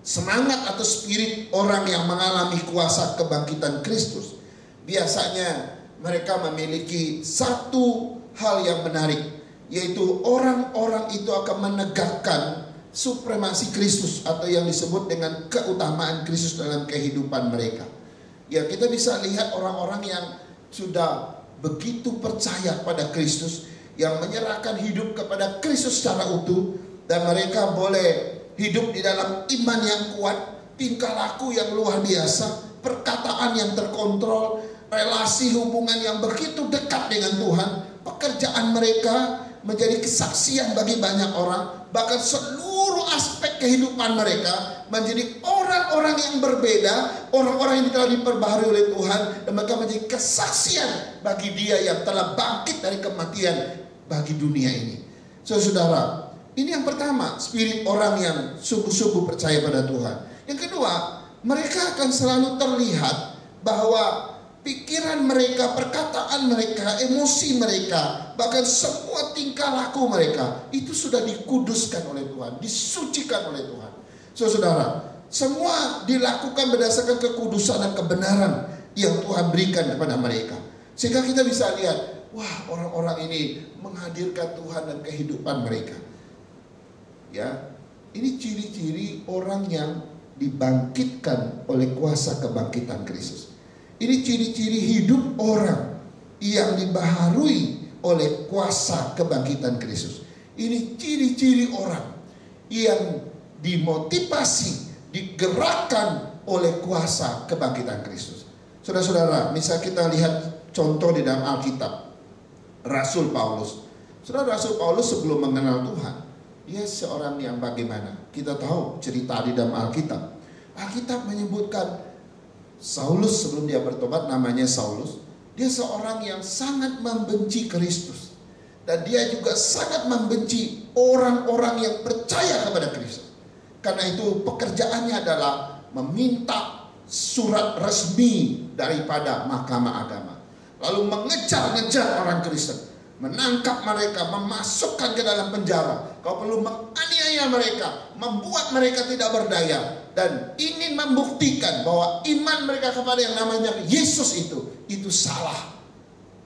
semangat atau spirit orang yang mengalami kuasa kebangkitan Kristus, biasanya mereka memiliki satu hal yang menarik, yaitu orang-orang itu akan menegakkan supremasi Kristus atau yang disebut dengan keutamaan Kristus dalam kehidupan mereka. Ya, kita bisa lihat orang-orang yang sudah begitu percaya pada Kristus, yang menyerahkan hidup kepada Kristus secara utuh, dan mereka boleh hidup di dalam iman yang kuat, tingkah laku yang luar biasa, perkataan yang terkontrol, relasi hubungan yang begitu dekat dengan Tuhan. Pekerjaan mereka menjadi kesaksian bagi banyak orang, bahkan seluruh aspek kehidupan mereka menjadi orang-orang yang berbeda, orang-orang yang telah diperbaharui oleh Tuhan, dan mereka menjadi kesaksian bagi Dia yang telah bangkit dari kematian bagi dunia ini. Saudara, ini yang pertama, spirit orang yang sungguh-sungguh percaya pada Tuhan. Yang kedua, mereka akan selalu terlihat bahwa pikiran mereka, perkataan mereka, emosi mereka, bahkan semua tingkah laku mereka itu sudah dikuduskan oleh Tuhan, disucikan oleh Tuhan. Saudara, semua dilakukan berdasarkan kekudusan dan kebenaran yang Tuhan berikan kepada mereka. Sehingga kita bisa lihat, wah, orang-orang ini menghadirkan Tuhan dan kehidupan mereka. Ya, ini ciri-ciri orang yang dibangkitkan oleh kuasa kebangkitan Kristus. Ini ciri-ciri hidup orang yang dibaharui oleh kuasa kebangkitan Kristus. Ini ciri-ciri orang yang dimotivasi, digerakkan oleh kuasa kebangkitan Kristus. Saudara-saudara, misal kita lihat contoh di dalam Alkitab, Rasul Paulus. Saudara, Rasul Paulus sebelum mengenal Tuhan, dia seorang yang bagaimana? Kita tahu cerita di dalam Alkitab. Alkitab menyebutkan Saulus sebelum dia bertobat, namanya Saulus. Dia seorang yang sangat membenci Kristus. Dan dia juga sangat membenci orang-orang yang percaya kepada Kristus. Karena itu pekerjaannya adalah meminta surat resmi daripada mahkamah agama. Lalu mengejar-ngejar orang Kristen, menangkap mereka, memasukkan ke dalam penjara. Kau perlu menganiaya mereka, membuat mereka tidak berdaya, dan ingin membuktikan bahwa iman mereka kepada yang namanya Yesus itu salah.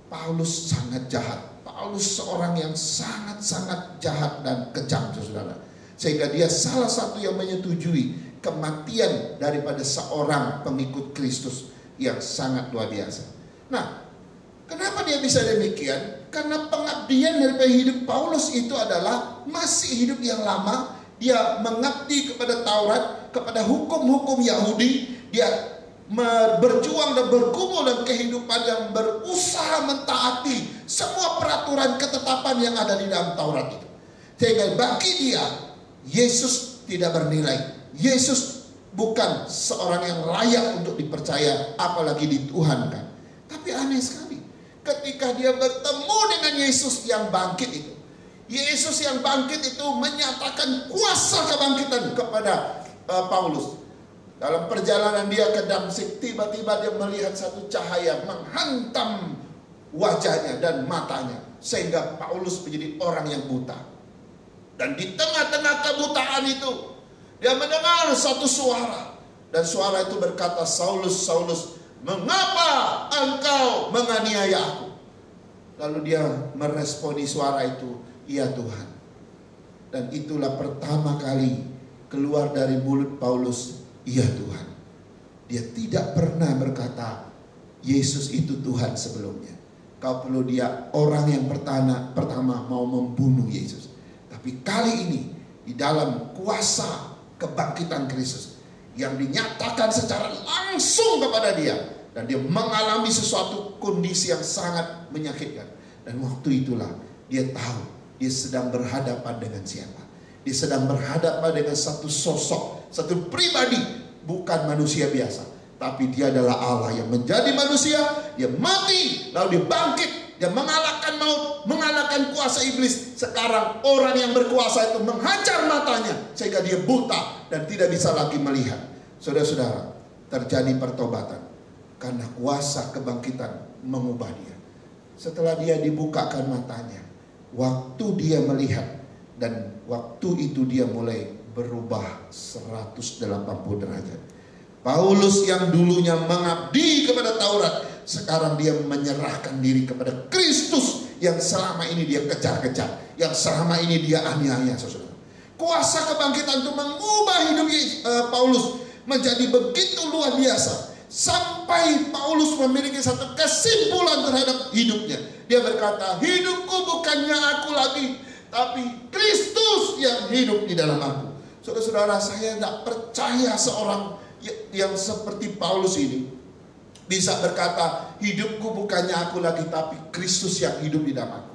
Paulus sangat jahat. Paulus seorang yang sangat-sangat jahat dan kejam, saudara. Sehingga dia salah satu yang menyetujui kematian daripada seorang pengikut Kristus yang sangat luar biasa. Nah, kenapa dia bisa demikian? Karena pengabdian daripada hidup Paulus itu adalah masih hidup yang lama. Dia mengabdi kepada Taurat, kepada hukum-hukum Yahudi. Dia berjuang dan bergumul dalam kehidupan yang berusaha mentaati semua peraturan ketetapan yang ada di dalam Taurat itu. Sehingga bagi dia, Yesus tidak bernilai. Yesus bukan seorang yang layak untuk dipercaya, apalagi dituhankan. Tapi aneh sekali, ketika dia bertemu dengan Yesus yang bangkit itu, Yesus yang bangkit itu menyatakan kuasa kebangkitan kepada Paulus. Dalam perjalanan dia ke Damsyik, tiba-tiba dia melihat satu cahaya menghantam wajahnya dan matanya, sehingga Paulus menjadi orang yang buta. Dan di tengah-tengah kebutaan itu, dia mendengar satu suara. Dan suara itu berkata, "Saulus, Saulus, mengapa engkau menganiaya aku?" Lalu dia meresponi suara itu, "Ya Tuhan." Dan itulah pertama kali keluar dari mulut Paulus, "Ya Tuhan." Dia tidak pernah berkata, Yesus itu Tuhan sebelumnya. Kau perlu dia orang yang pertama mau membunuh Yesus. Tapi kali ini di dalam kuasa kebangkitan Kristus yang dinyatakan secara langsung kepada dia, dan dia mengalami sesuatu kondisi yang sangat menyakitkan. Dan waktu itulah dia tahu dia sedang berhadapan dengan siapa. Dia sedang berhadapan dengan satu sosok, satu pribadi, bukan manusia biasa, tapi dia adalah Allah yang menjadi manusia. Dia mati, lalu dia bangkit. Dia mengalahkan maut, mengalahkan kuasa iblis. Sekarang orang yang berkuasa itu menghajar matanya sehingga dia buta dan tidak bisa lagi melihat. Saudara-saudara, terjadi pertobatan karena kuasa kebangkitan mengubah dia. Setelah dia dibukakan matanya, waktu dia melihat, dan waktu itu dia mulai berubah 180 derajat. Paulus yang dulunya mengabdi kepada Taurat, sekarang dia menyerahkan diri kepada Kristus yang selama ini dia kejar-kejar, yang selama ini dia aniaya, saudara. Kuasa kebangkitan itu mengubah hidup Paulus menjadi begitu luar biasa, Sampai Paulus memiliki satu kesimpulan terhadap hidupnya. Dia berkata, hidupku bukannya aku lagi, tapi Kristus yang hidup di dalam aku. Saudara-saudara, saya tidak percaya seorang yang seperti Paulus ini bisa berkata, hidupku bukannya aku lagi, tapi Kristus yang hidup di dalam aku.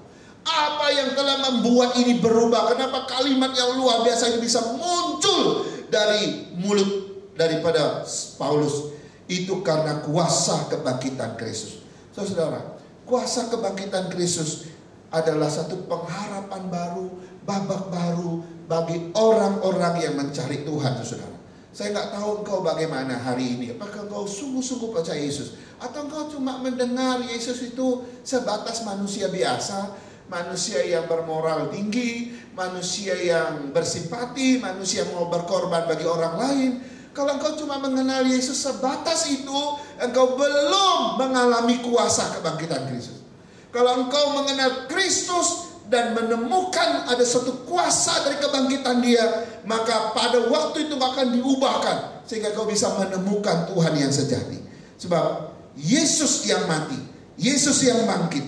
Apa yang telah membuat ini berubah? Kenapa kalimat yang luar biasa ini bisa muncul dari mulut daripada Paulus? Itu karena kuasa kebangkitan Kristus. Saudara, kuasa kebangkitan Kristus adalah satu pengharapan baru, babak baru bagi orang-orang yang mencari Tuhan, saudara. Saya nggak tahu engkau bagaimana hari ini. Apakah engkau sungguh-sungguh percaya Yesus? Atau engkau cuma mendengar Yesus itu sebatas manusia biasa, manusia yang bermoral tinggi, manusia yang bersimpati, manusia yang mau berkorban bagi orang lain. Kalau engkau cuma mengenal Yesus sebatas itu, engkau belum mengalami kuasa kebangkitan Kristus. Kalau engkau mengenal Kristus dan menemukan ada satu kuasa dari kebangkitan Dia, maka pada waktu itu akan diubahkan sehingga kau bisa menemukan Tuhan yang sejati. Sebab Yesus yang mati, Yesus yang bangkit,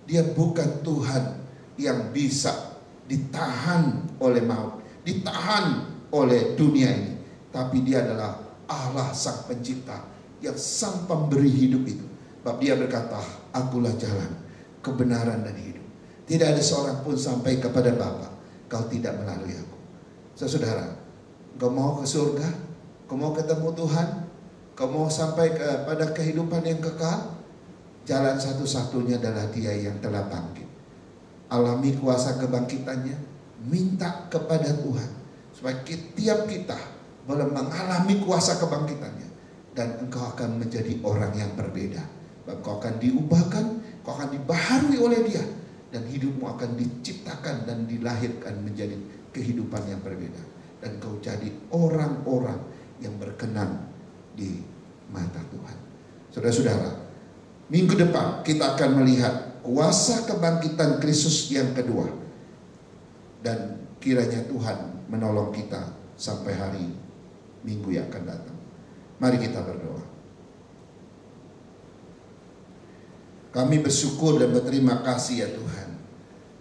Dia bukan Tuhan yang bisa ditahan oleh maut, ditahan oleh dunia ini. Tapi Dia adalah Allah Sang Pencipta yang sang pemberi hidup itu. Sebab Dia berkata, akulah jalan, kebenaran dan hidup. Tidak ada seorang pun sampai kepada Bapa kau tidak melalui aku. Saudara, kau mau ke surga? Kau mau ketemu Tuhan? Kau mau sampai kepada kehidupan yang kekal? Jalan satu-satunya adalah Dia yang telah bangkit. Alami kuasa kebangkitannya, minta kepada Tuhan supaya tiap kita boleh mengalami kuasa kebangkitannya, dan engkau akan menjadi orang yang berbeda. Engkau akan diubahkan, engkau akan dibaharui oleh Dia, dan hidupmu akan diciptakan dan dilahirkan menjadi kehidupan yang berbeda, dan engkau jadi orang-orang yang berkenan di mata Tuhan. Saudara-saudara, minggu depan kita akan melihat kuasa kebangkitan Kristus yang kedua, dan kiranya Tuhan menolong kita sampai hari minggu yang akan datang. Mari kita berdoa. Kami bersyukur dan berterima kasih ya Tuhan.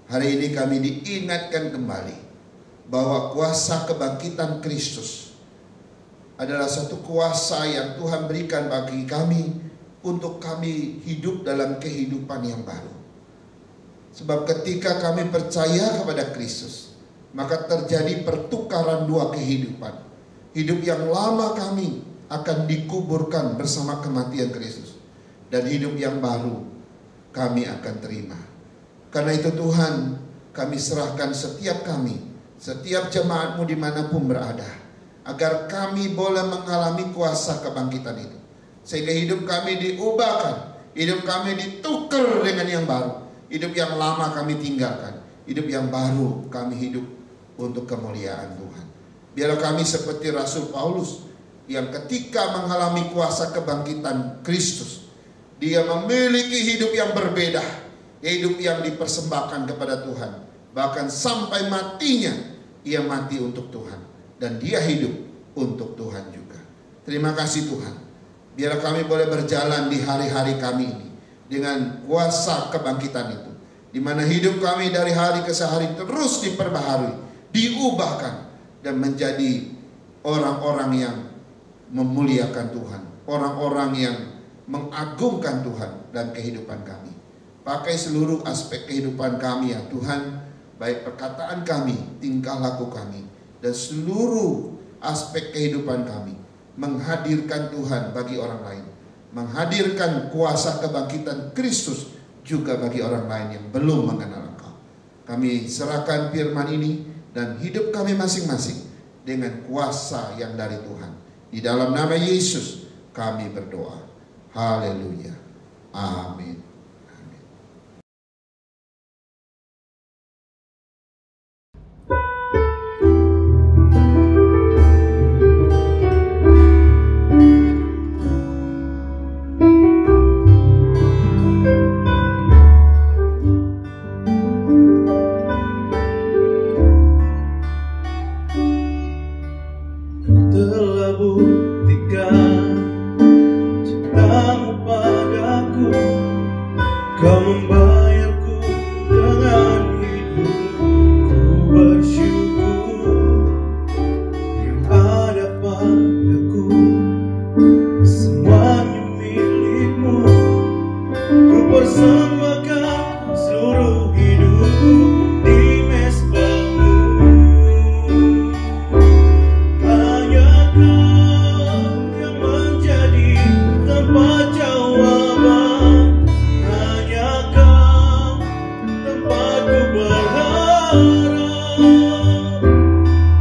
Hari ini kami diingatkan kembali bahwa kuasa kebangkitan Kristus adalah satu kuasa yang Tuhan berikan bagi kami untuk kami hidup dalam kehidupan yang baru. Sebab ketika kami percaya kepada Kristus, maka terjadi pertukaran dua kehidupan. Hidup yang lama kami akan dikuburkan bersama kematian Kristus, dan hidup yang baru kami akan terima. Karena itu Tuhan, kami serahkan setiap kami, setiap jemaat-Mu dimanapun berada, agar kami boleh mengalami kuasa kebangkitan itu, sehingga hidup kami diubahkan, hidup kami ditukar dengan yang baru. Hidup yang lama kami tinggalkan, hidup yang baru kami hidup untuk kemuliaan Tuhan. Biarlah kami seperti Rasul Paulus yang ketika mengalami kuasa kebangkitan Kristus, dia memiliki hidup yang berbeda, hidup yang dipersembahkan kepada Tuhan. Bahkan sampai matinya, ia mati untuk Tuhan, dan dia hidup untuk Tuhan juga. Terima kasih Tuhan. Biarlah kami boleh berjalan di hari-hari kami ini dengan kuasa kebangkitan itu, di mana hidup kami dari hari ke hari terus diperbaharui, diubahkan, dan menjadi orang-orang yang memuliakan Tuhan, orang-orang yang mengagungkan Tuhan dalam kehidupan kami. Pakai seluruh aspek kehidupan kami ya Tuhan, baik perkataan kami, tingkah laku kami, dan seluruh aspek kehidupan kami, menghadirkan Tuhan bagi orang lain, menghadirkan kuasa kebangkitan Kristus juga bagi orang lain yang belum mengenal Engkau. Kami serahkan firman ini dan hidup kami masing-masing dengan kuasa yang dari Tuhan. Di dalam nama Yesus kami berdoa. Haleluya. Amin. Telah buktikan Kau membayarku dengan hidupmu, ku bersyukur yang ada padaku, semuanya milikmu. Ku persembahkan seluruh hidupku di mezbahmu. Hanya Kau yang menjadi tempat jawaban. Hanya Kau tempatku berharap.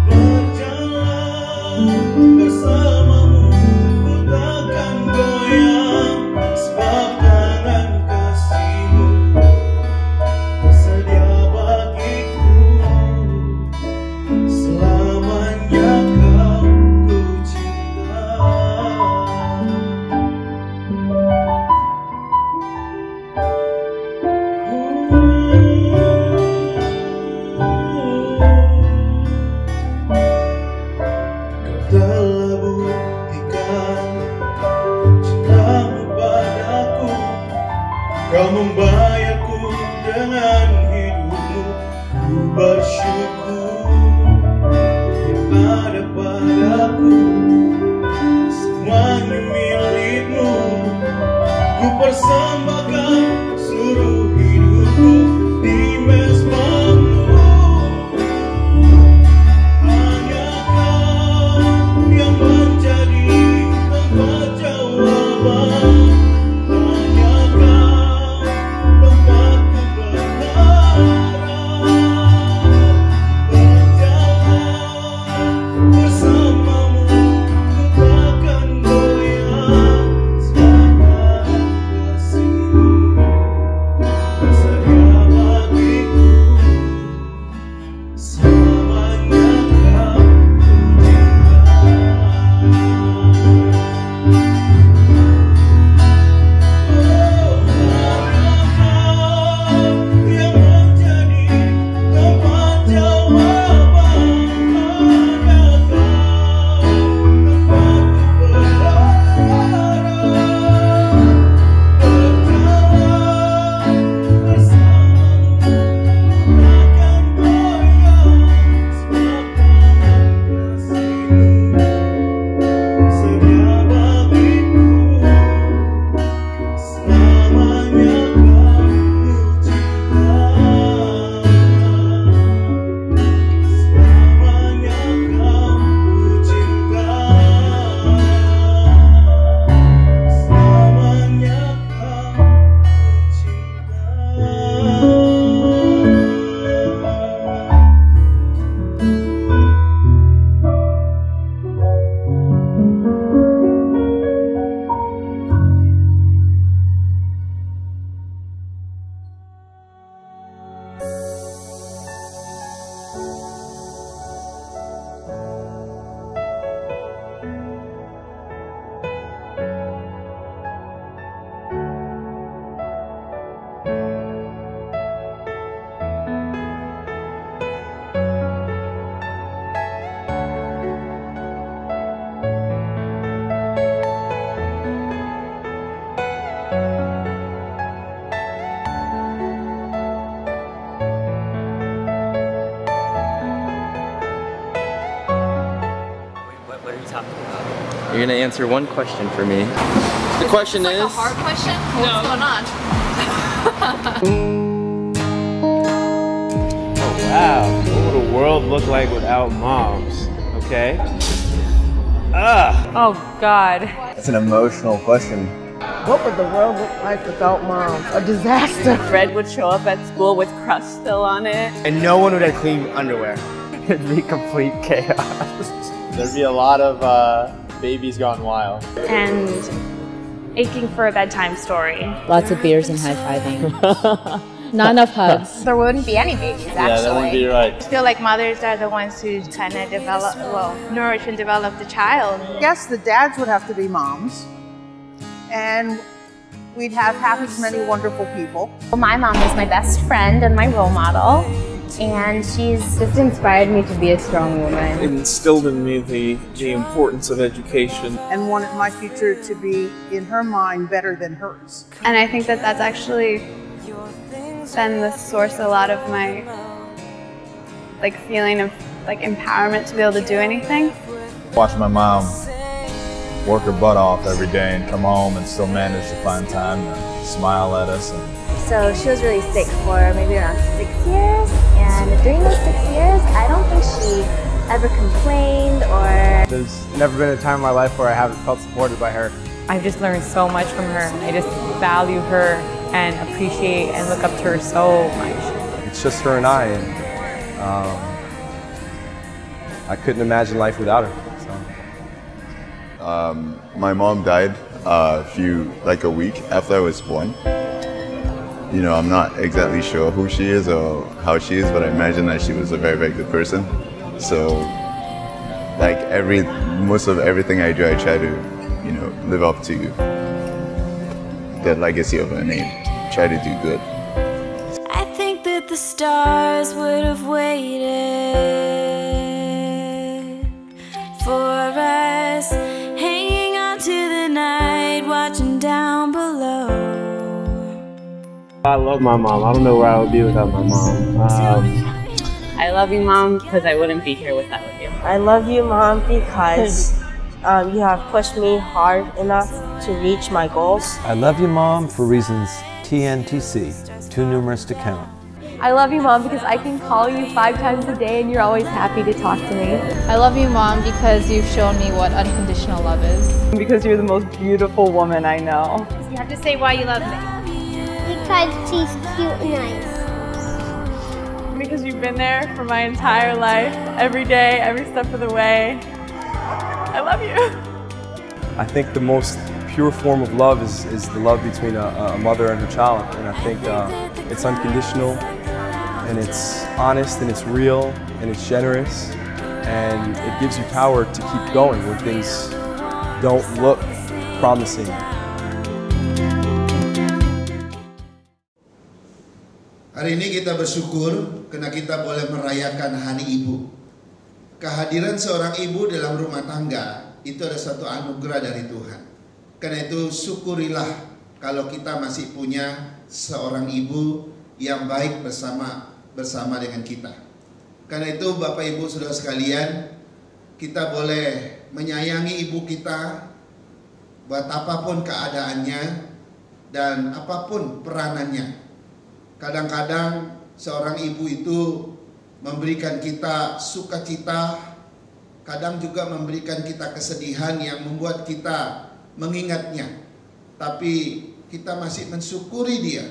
Berjalan bersamamu, ku takkan goyang, sebab tangan kasih-Mu sedia bagiku. Selamanya Kau ku cinta. Kau telah buktikan cinta-Mu padaku. Kau membayarku dengan hidupmu. Ku bersyukur yang ada padaku, semuanya milikmu. Ku persembahkan seluruh hidupku di mezbahmu. Hanya Kau yang menjadi tempat jawaban. Hanya Kau tempatku berharap. Berjalan bersamamu, ku takkan goyang, sebab kasih-Mu sedia bagiku. Selamanya Kau ku cinta. Yang menjadi tempat jawaban. Hanya Kau tempatku berharap. Berjalan bersamamu, takkan goyang, sebab tangan kasih-Mu sedia bagiku. Selamanya Kau ku cinta. Selamanya Kau ku cinta. Selamanya Kau What are you talking about? You're gonna answer one question for me. The question is... A hard question? What's going on? Oh wow, what would the world look like without moms? Okay. Oh God. It's an emotional question. What would the world look like without moms? A disaster. Fred would show up at school with crust still on it. And no one would have clean underwear. It'd be complete chaos. There'd be a lot of babies gone wild. And aching for a bedtime story. Lots of beers and high-fiving. Not enough hugs. There wouldn't be any babies, actually. Yeah, that wouldn't be right. I feel like mothers are the ones who kind of develop, nourish and develop the child. Yes, the dads would have to be moms. And we'd have half as many wonderful people. Well, my mom is my best friend and my role model. And she's just inspired me to be a strong woman. It instilled in me the importance of education. And wanted my future to be, in her mind, better than hers. And I think that that's actually been the source of a lot of my feeling of empowerment to be able to do anything. Watching my mom work her butt off every day and come home and still manage to find time to smile at us. So she was really sick for maybe around 6 years, and during those 6 years, I don't think she ever complained or... There's never been a time in my life where I haven't felt supported by her. I've just learned so much from her. I just value her and appreciate and look up to her so much. It's just her and I, and I couldn't imagine life without her. So. My mom died a week after I was born. You know, I'm not exactly sure who she is or how she is, but I imagine that she was a very, very good person. So, most of everything I do, I try to, live up to the legacy of her name. Try to do good. I think that the stars would have waited for us, hanging on to the night, watching down below. I love my mom. I don't know where I would be without my mom. I love you, Mom, because I wouldn't be here without you. I love you, Mom, because you have pushed me hard enough to reach my goals. I love you, Mom, for reasons TNTC, too numerous to count. I love you, Mom, because I can call you 5 times a day and you're always happy to talk to me. I love you, Mom, because you've shown me what unconditional love is. Because you're the most beautiful woman I know. You have to say why you love me. Because she's cute and nice. Because you've been there for my entire life, every day, every step of the way. I love you. I think the most pure form of love is the love between a mother and her child, and I think it's unconditional, and it's honest, and it's real, and it's generous, and it gives you power to keep going when things don't look promising. Hari ini kita bersyukur karena kita boleh merayakan Hari Ibu. Kehadiran seorang ibu dalam rumah tangga itu adalah satu anugerah dari Tuhan. Karena itu syukurilah kalau kita masih punya seorang ibu yang baik bersama dengan kita. Karena itu Bapak Ibu Saudara sekalian, kita boleh menyayangi ibu kita buat apapun keadaannya dan apapun peranannya. Kadang-kadang seorang ibu itu memberikan kita sukacita, kadang juga memberikan kita kesedihan yang membuat kita mengingatnya. Tapi kita masih mensyukuri dia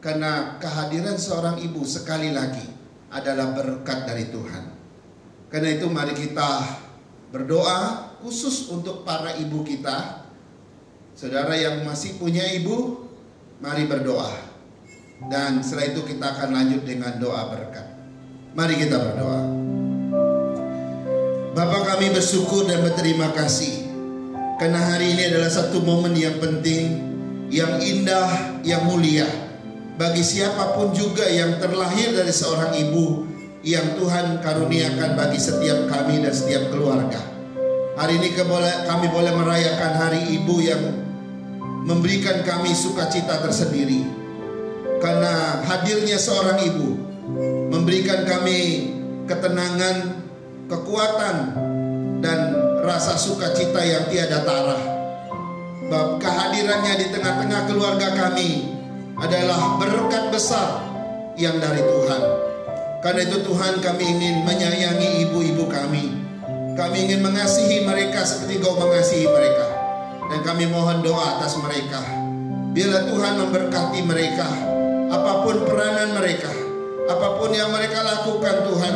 karena kehadiran seorang ibu sekali lagi adalah berkat dari Tuhan. Karena itu mari kita berdoa khusus untuk para ibu kita. Saudara yang masih punya ibu, mari berdoa. Dan setelah itu kita akan lanjut dengan doa berkat. Mari kita berdoa. Bapa, kami bersyukur dan berterima kasih karena hari ini adalah satu momen yang penting, yang indah, yang mulia bagi siapapun juga yang terlahir dari seorang ibu yang Tuhan karuniakan bagi setiap kami dan setiap keluarga. Hari ini kami boleh merayakan Hari Ibu yang memberikan kami sukacita tersendiri. Karena hadirnya seorang ibu memberikan kami ketenangan, kekuatan, dan rasa sukacita yang tiada tara. Kehadirannya di tengah-tengah keluarga kami adalah berkat besar yang dari Tuhan. Karena itu Tuhan, kami ingin menyayangi ibu-ibu kami. Kami ingin mengasihi mereka seperti Engkau mengasihi mereka. Dan kami mohon doa atas mereka. Biarlah Tuhan memberkati mereka. Apapun peranan mereka, apapun yang mereka lakukan, Tuhan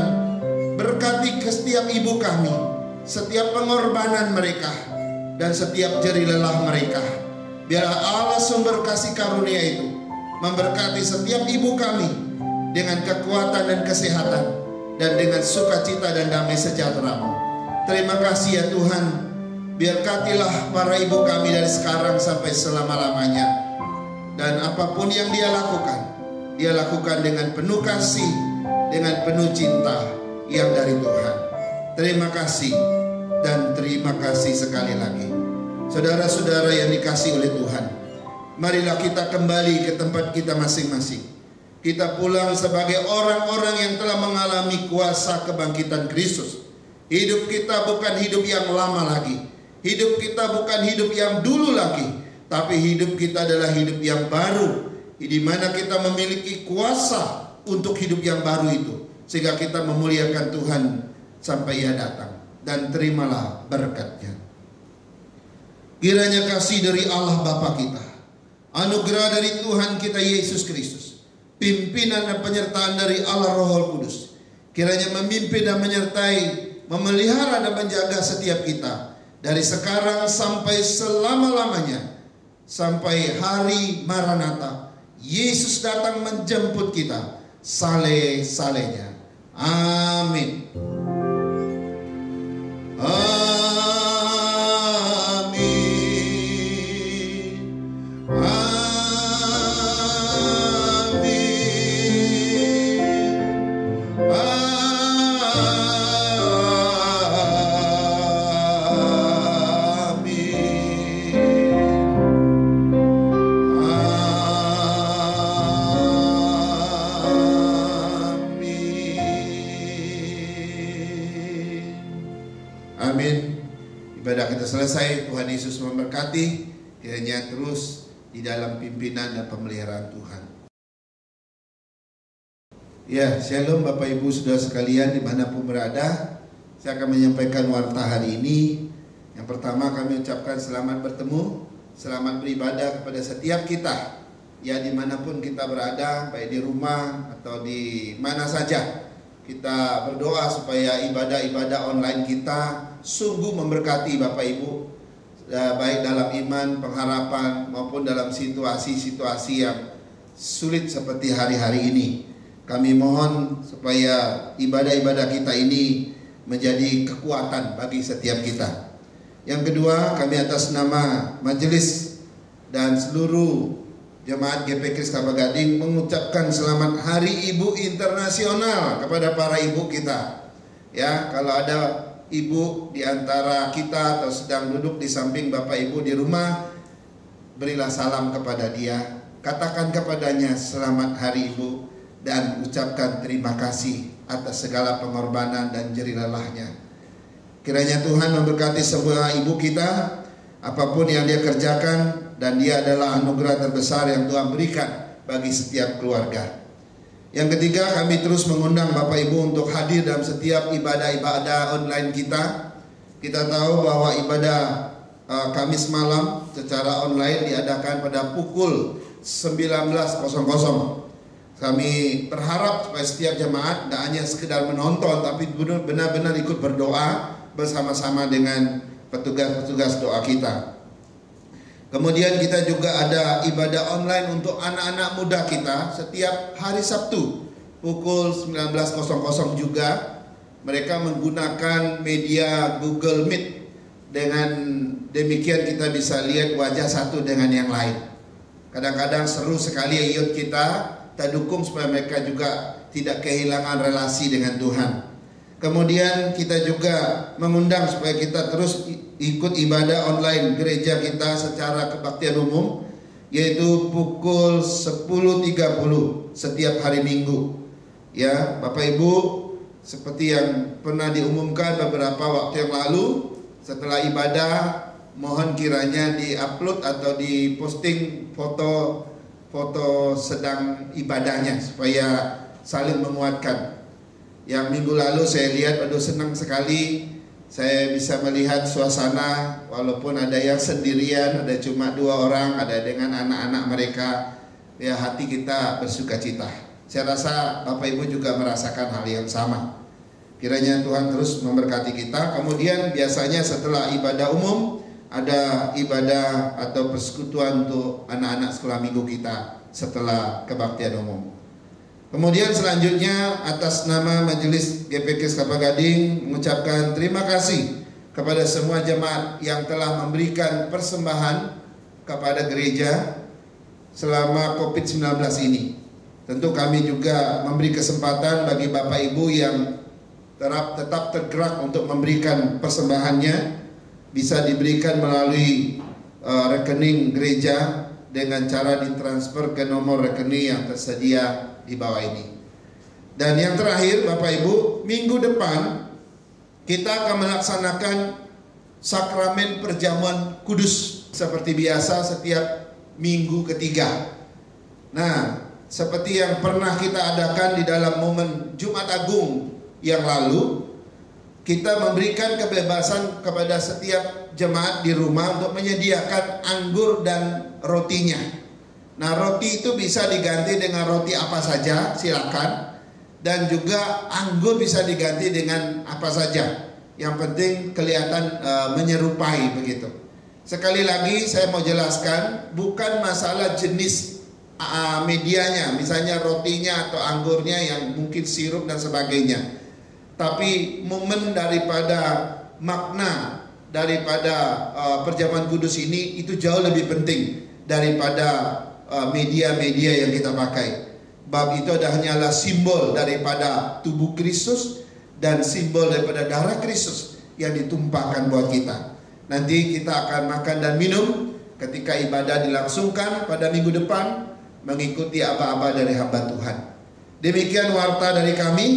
berkati ke setiap ibu kami, setiap pengorbanan mereka, dan setiap jerih lelah mereka. Biarlah Allah sumber kasih karunia itu memberkati setiap ibu kami dengan kekuatan dan kesehatan, dan dengan sukacita dan damai sejahtera-Mu. Terima kasih ya Tuhan. Berkatilah para ibu kami dari sekarang sampai selama-lamanya. Dan apapun yang dia lakukan dengan penuh kasih, dengan penuh cinta yang dari Tuhan. Terima kasih dan terima kasih sekali lagi. Saudara-saudara yang dikasihi oleh Tuhan, marilah kita kembali ke tempat kita masing-masing. Kita pulang sebagai orang-orang yang telah mengalami kuasa kebangkitan Kristus. Hidup kita bukan hidup yang lama lagi. Hidup kita bukan hidup yang dulu lagi, tapi hidup kita adalah hidup yang baru, di mana kita memiliki kuasa untuk hidup yang baru itu, sehingga kita memuliakan Tuhan sampai Ia datang. Dan terimalah berkat-Nya. Kiranya kasih dari Allah Bapa kita, anugerah dari Tuhan kita Yesus Kristus, pimpinan dan penyertaan dari Allah Roh Kudus, kiranya memimpin dan menyertai, memelihara dan menjaga setiap kita dari sekarang sampai selama-lamanya, sampai hari Maranatha, Yesus datang menjemput kita saleh-salehnya. Amin. Ibadah kita selesai, Tuhan Yesus memberkati, kiranya terus di dalam pimpinan dan pemeliharaan Tuhan. Ya, shalom Bapak Ibu Saudara sekalian dimanapun berada. Saya akan menyampaikan warta hari ini. Yang pertama kami ucapkan selamat bertemu, selamat beribadah kepada setiap kita, ya dimanapun kita berada, baik di rumah atau di mana saja. Kita berdoa supaya ibadah-ibadah online kita sungguh memberkati Bapak Ibu, baik dalam iman, pengharapan maupun dalam situasi-situasi yang sulit seperti hari-hari ini. Kami mohon supaya ibadah-ibadah kita ini menjadi kekuatan bagi setiap kita. Yang kedua, kami atas nama majelis dan seluruh Jemaat GP Kris Kelapa Gading mengucapkan selamat Hari Ibu Internasional kepada para ibu kita. Ya, kalau ada ibu di antara kita atau sedang duduk di samping Bapak Ibu di rumah, berilah salam kepada dia, katakan kepadanya selamat Hari Ibu dan ucapkan terima kasih atas segala pengorbanan dan jerih lelahnya. Kiranya Tuhan memberkati semua ibu kita, apapun yang dia kerjakan, dan dia adalah anugerah terbesar yang Tuhan berikan bagi setiap keluarga. Yang ketiga, kami terus mengundang Bapak Ibu untuk hadir dalam setiap ibadah-ibadah online kita. Kita tahu bahwa ibadah Kamis malam secara online diadakan pada pukul 19.00. Kami berharap supaya setiap jemaat tidak hanya sekedar menonton, tapi benar-benar ikut berdoa bersama-sama dengan petugas-petugas doa kita. Kemudian kita juga ada ibadah online untuk anak-anak muda kita setiap hari Sabtu pukul 19.00 juga. Mereka menggunakan media Google Meet. Dengan demikian kita bisa lihat wajah satu dengan yang lain. Kadang-kadang seru sekali youth kita dukung supaya mereka juga tidak kehilangan relasi dengan Tuhan. Kemudian kita juga mengundang supaya kita terus ikut ibadah online gereja kita secara kebaktian umum, yaitu pukul 10.30 setiap hari Minggu. Ya, Bapak Ibu, seperti yang pernah diumumkan beberapa waktu yang lalu, setelah ibadah mohon kiranya di-upload atau di-posting foto sedang ibadahnya supaya saling menguatkan. Yang minggu lalu saya lihat, aduh senang sekali saya bisa melihat suasana, walaupun ada yang sendirian, ada cuma 2 orang, ada dengan anak-anak mereka, ya hati kita bersuka cita. Saya rasa Bapak Ibu juga merasakan hal yang sama. Kiranya Tuhan terus memberkati kita. Kemudian biasanya setelah ibadah umum ada ibadah atau persekutuan untuk anak-anak sekolah minggu kita setelah kebaktian umum. Kemudian selanjutnya atas nama Majelis GP Kris Kelapa Gading mengucapkan terima kasih kepada semua jemaat yang telah memberikan persembahan kepada gereja selama COVID-19 ini. Tentu kami juga memberi kesempatan bagi Bapak Ibu yang tetap tergerak untuk memberikan persembahannya, bisa diberikan melalui rekening gereja dengan cara ditransfer ke nomor rekening yang tersedia di bawah ini. Dan yang terakhir Bapak Ibu, minggu depan kita akan melaksanakan sakramen perjamuan kudus seperti biasa setiap minggu ketiga. Nah, seperti yang pernah kita adakan di dalam momen Jumat Agung yang lalu, kita memberikan kebebasan kepada setiap jemaat di rumah untuk menyediakan anggur dan rotinya. Nah, roti itu bisa diganti dengan roti apa saja, silakan. Dan juga anggur bisa diganti dengan apa saja. Yang penting kelihatan menyerupai begitu. Sekali lagi saya mau jelaskan, bukan masalah jenis medianya, misalnya rotinya atau anggurnya yang mungkin sirup dan sebagainya. Tapi momen daripada makna daripada perjamuan kudus ini itu jauh lebih penting daripada media-media yang kita pakai. Bab itu hanyalah simbol daripada tubuh Kristus dan simbol daripada darah Kristus yang ditumpahkan buat kita. Nanti kita akan makan dan minum ketika ibadah dilangsungkan pada minggu depan mengikuti aba-aba dari hamba Tuhan. Demikian warta dari kami.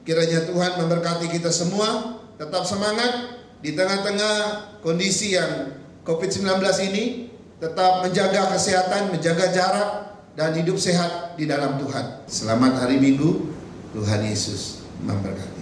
Kiranya Tuhan memberkati kita semua, tetap semangat di tengah-tengah kondisi yang COVID-19 ini, tetap menjaga kesehatan, menjaga jarak, dan hidup sehat di dalam Tuhan. Selamat hari Minggu, Tuhan Yesus memberkati.